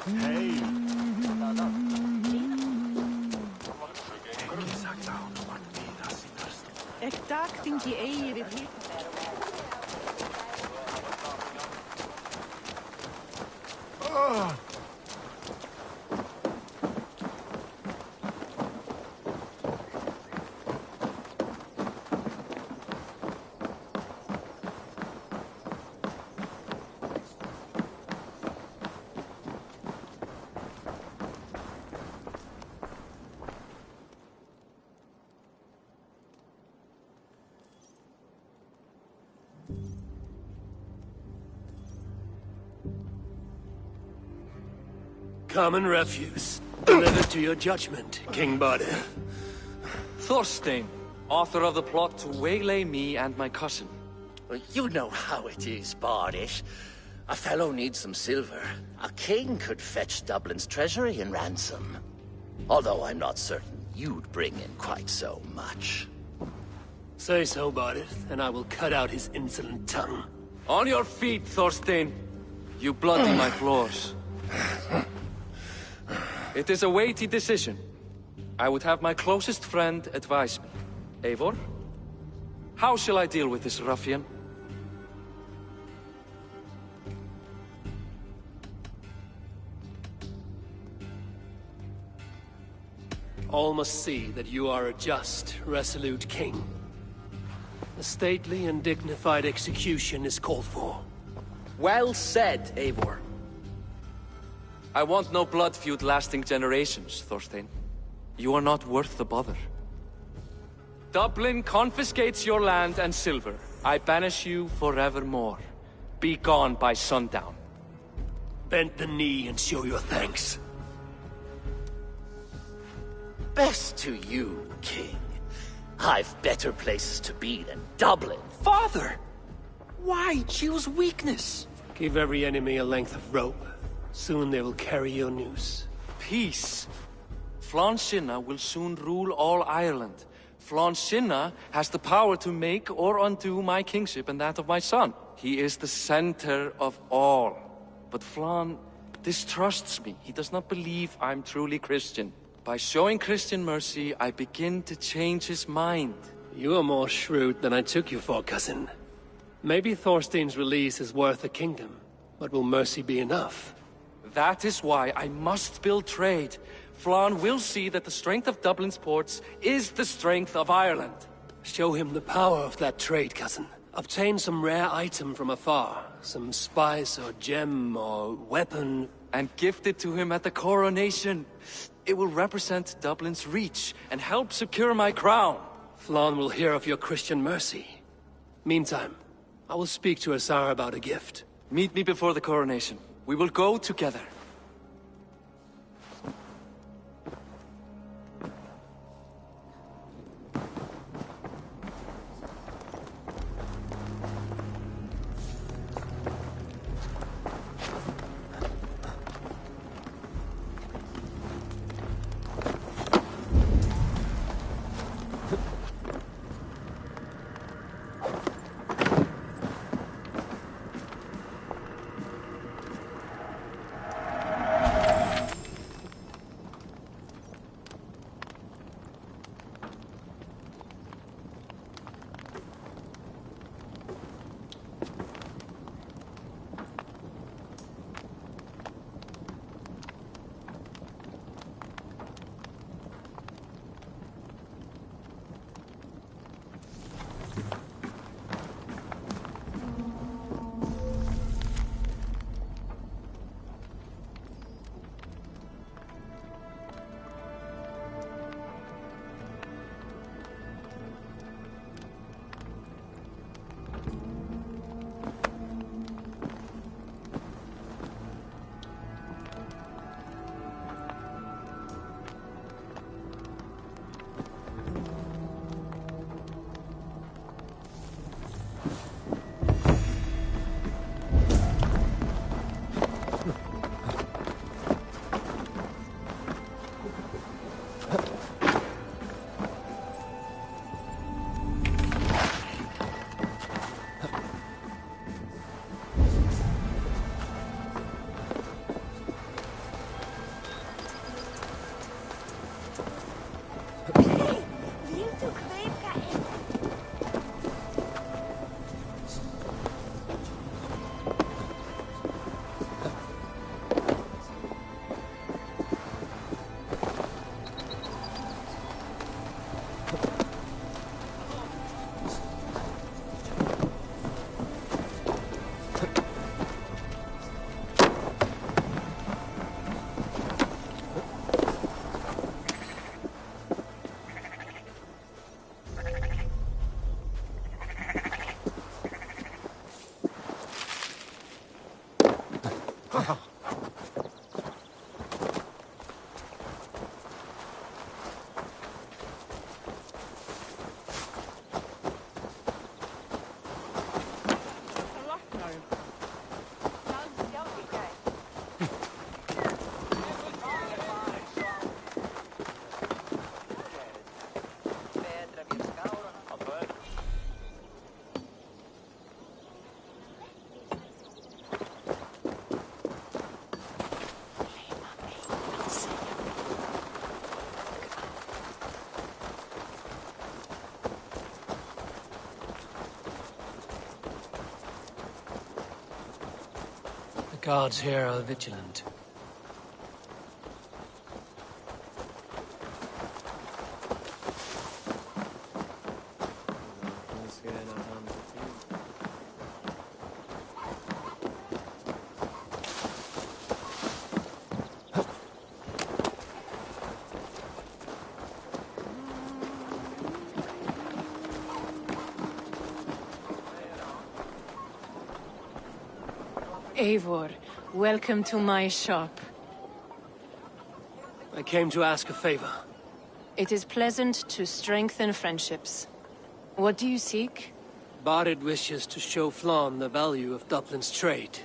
Hey. Ik dacht think je eieren hier. Common refuse. Delivered to your judgment, King Bardi. Thorstein, author of the plot to waylay me and my cousin. You know how it is, Bardish. A fellow needs some silver. A king could fetch Dublin's treasury in ransom. Although I'm not certain you'd bring in quite so much. Say so, Bardi, and I will cut out his insolent tongue. On your feet, Thorstein. You bloody my floors. It is a weighty decision. I would have my closest friend advise me. Eivor? How shall I deal with this ruffian? All must see that you are a just, resolute king. A stately and dignified execution is called for. Well said, Eivor. I want no blood feud lasting generations, Thorstein. You are not worth the bother. Dublin confiscates your land and silver. I banish you forevermore. Be gone by sundown. Bend the knee and show your thanks. Best to you, King. I've better places to be than Dublin. Father! Why choose weakness? Give every enemy a length of rope. Soon they will carry your news. Peace. Flann Sinna will soon rule all Ireland. Flann Sinna has the power to make or undo my kingship and that of my son. He is the center of all. But Flann distrusts me. He does not believe I'm truly Christian. By showing Christian mercy, I begin to change his mind. You are more shrewd than I took you for, cousin. Maybe Thorstein's release is worth a kingdom, but will mercy be enough? That is why I must build trade. Flann will see that the strength of Dublin's ports is the strength of Ireland. Show him the power of that trade, cousin. Obtain some rare item from afar. Some spice or gem or weapon. And gift it to him at the coronation. It will represent Dublin's reach and help secure my crown. Flann will hear of your Christian mercy. Meantime, I will speak to Asar about a gift. Meet me before the coronation. We will go together. Guards here are vigilant. Eivor, welcome to my shop. I came to ask a favor. It is pleasant to strengthen friendships. What do you seek? Barid wishes to show Flann the value of Dublin's trade.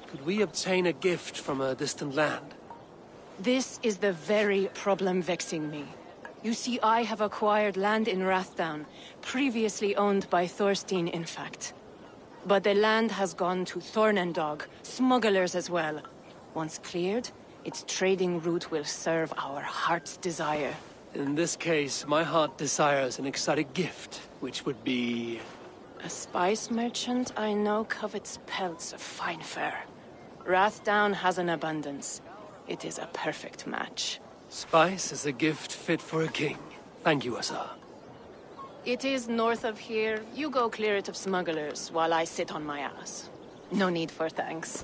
Could we obtain a gift from a distant land? This is the very problem vexing me. You see, I have acquired land in Rathdown, previously owned by Thorstein, in fact. But the land has gone to Thornendog, smugglers as well. Once cleared, its trading route will serve our heart's desire. In this case, my heart desires an exotic gift, which would be... A spice merchant I know covets pelts of fine fur. Rathdown has an abundance. It is a perfect match. Spice is a gift fit for a king. Thank you, Asa. It is north of here. You go clear it of smugglers, while I sit on my ass. No need for thanks.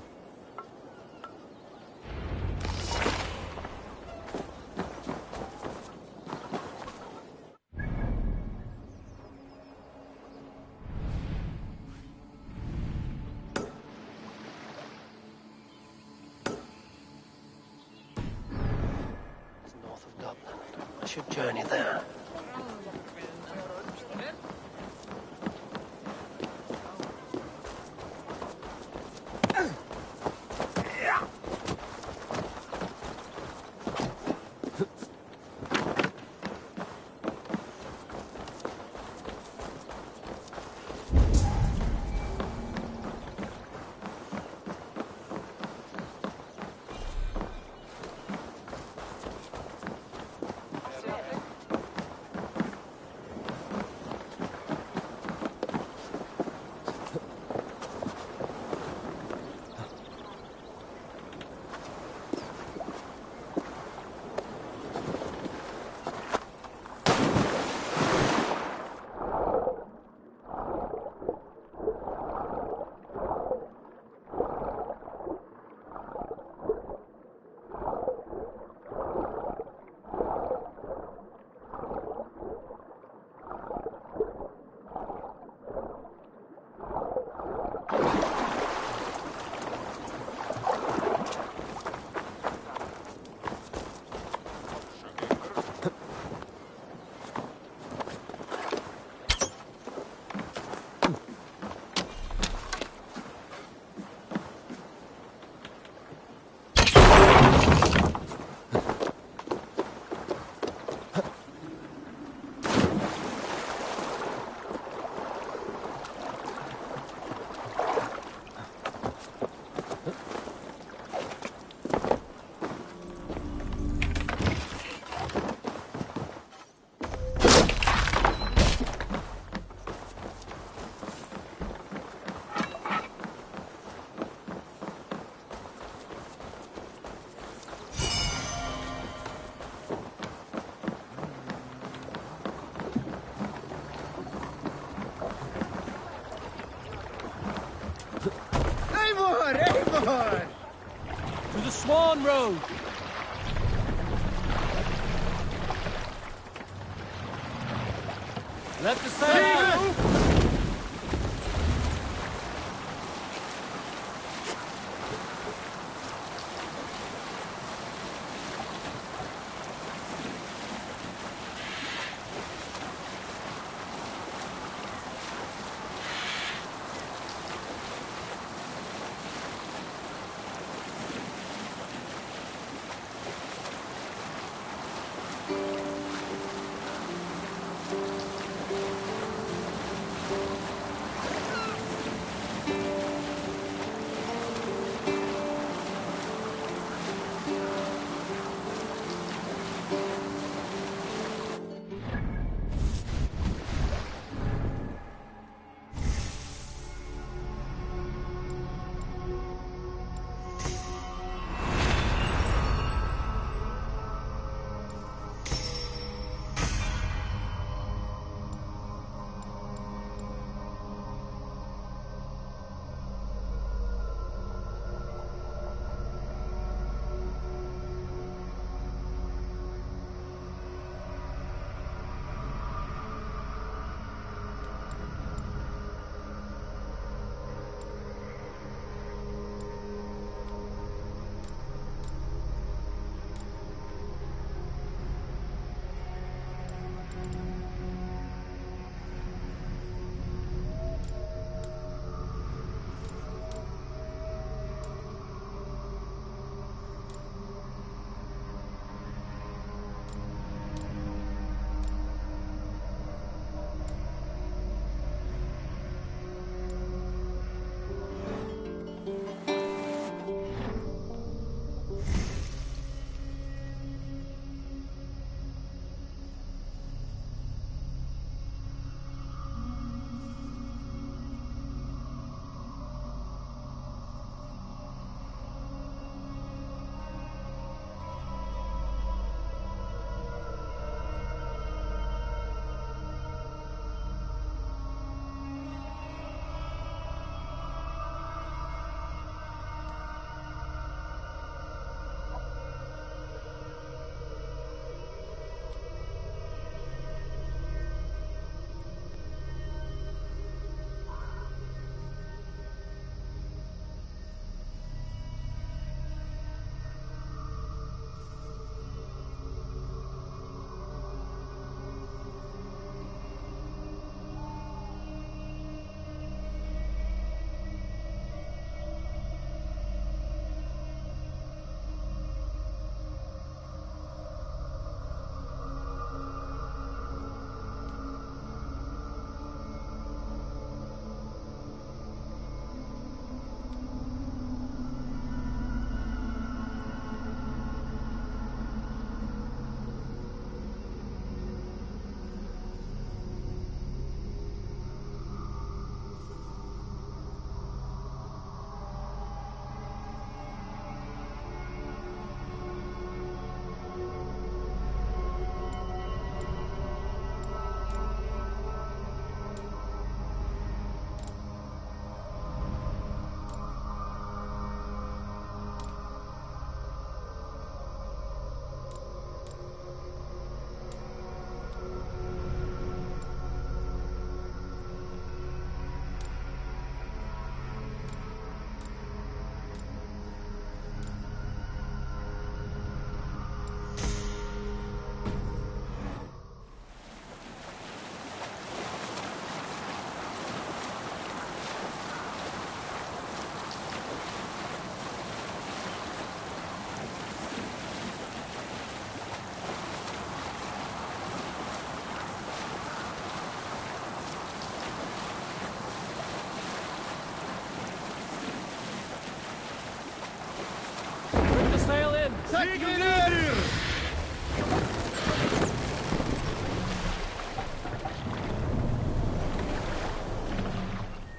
It's north of Dublin. I should journey there. Eivor! To the Swan Road! Let the sail move!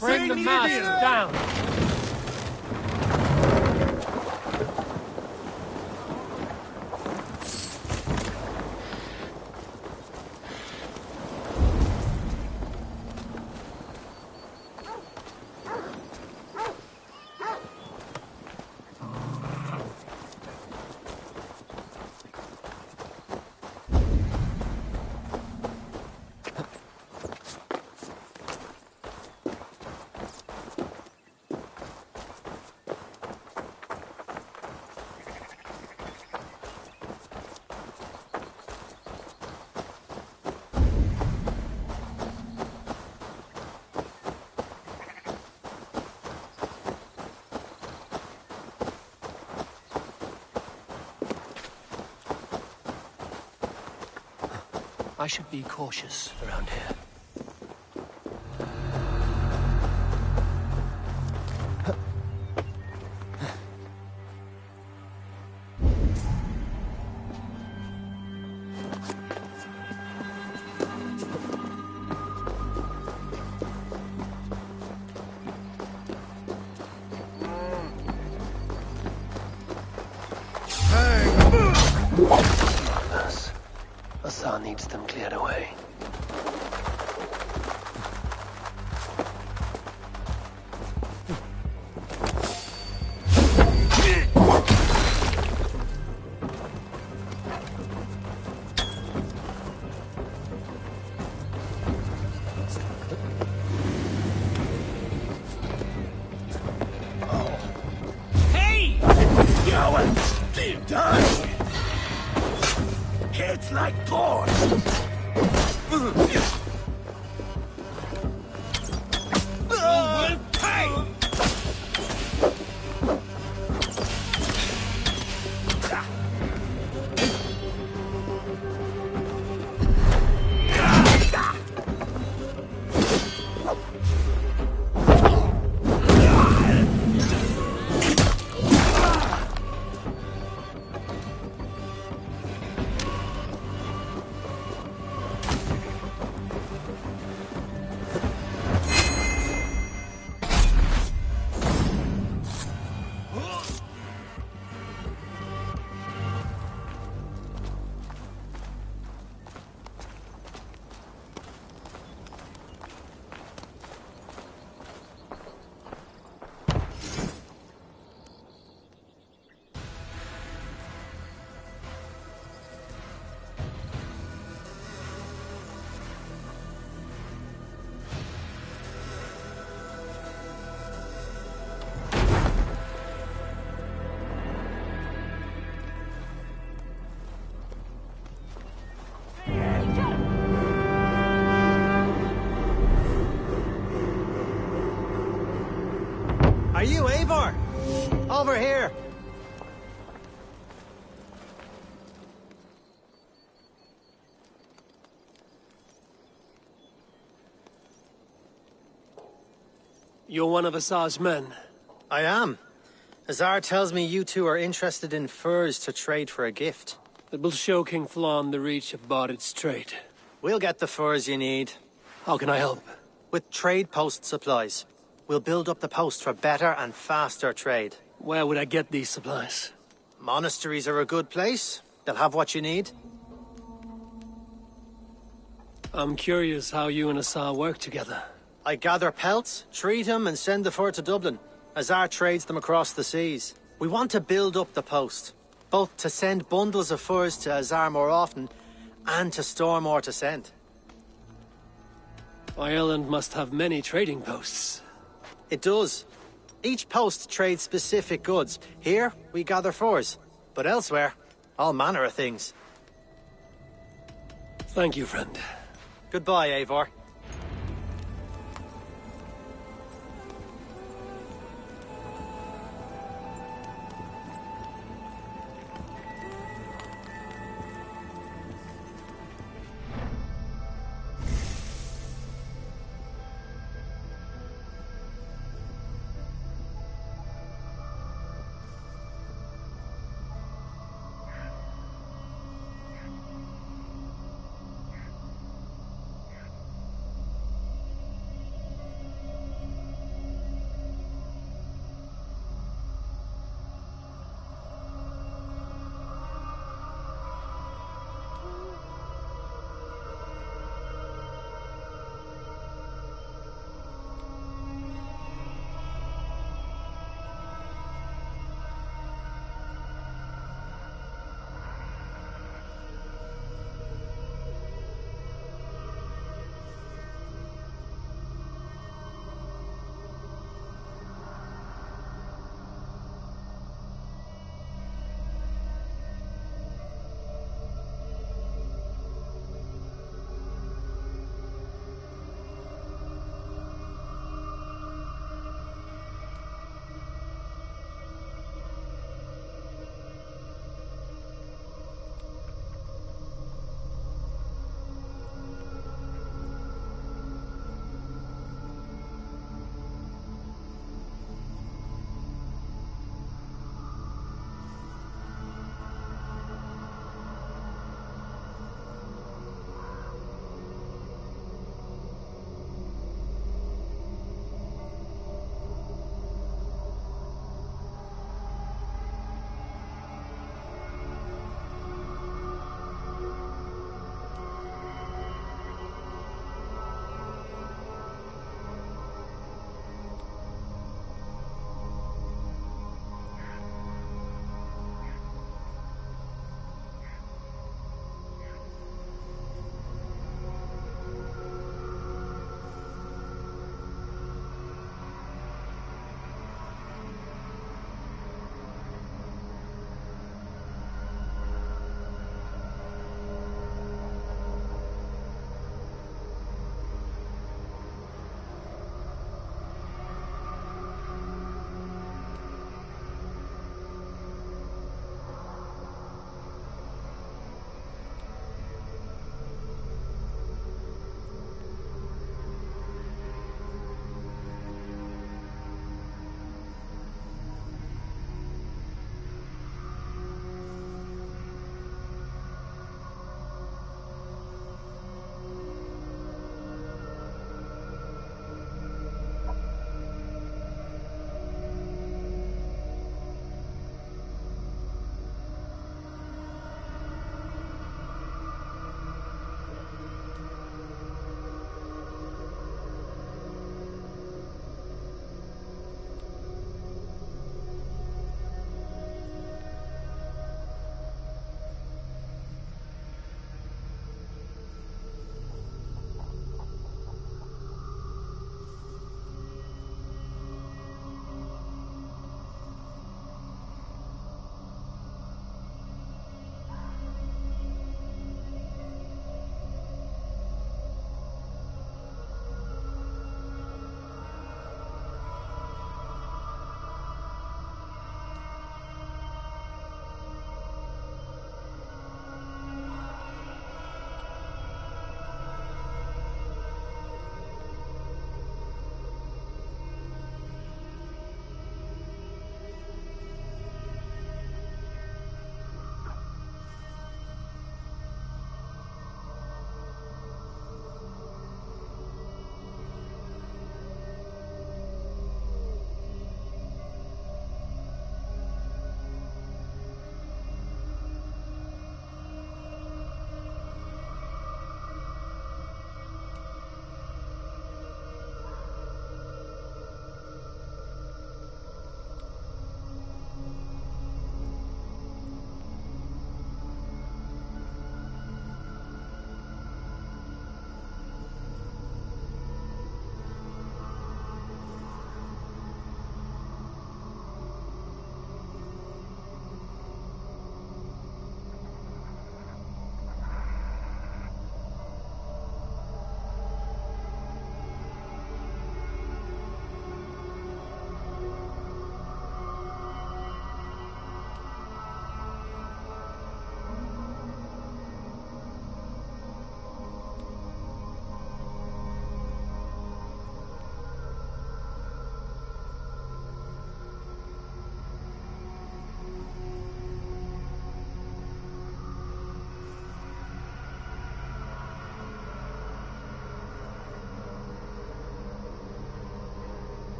Bring the mast down! I should be cautious around here. Asar needs them cleared away. Hey! Cowards! Die! It's like thorns! Will pay! Are you Eivor? Over here. You're one of Asar's men. I am. Azar tells me you two are interested in furs to trade for a gift. It will show King Flan the reach of Bardet's trade. We'll get the furs you need. How can I help? With trade post supplies. We'll build up the post for better and faster trade. Where would I get these supplies? Monasteries are a good place. They'll have what you need. I'm curious how you and Asar work together. I gather pelts, treat them, and send the fur to Dublin. Azar trades them across the seas. We want to build up the post, both to send bundles of furs to Azar more often, and to store more to send. Ireland must have many trading posts. It does. Each post trades specific goods. Here, we gather furs. But elsewhere, all manner of things. Thank you, friend. Goodbye, Eivor.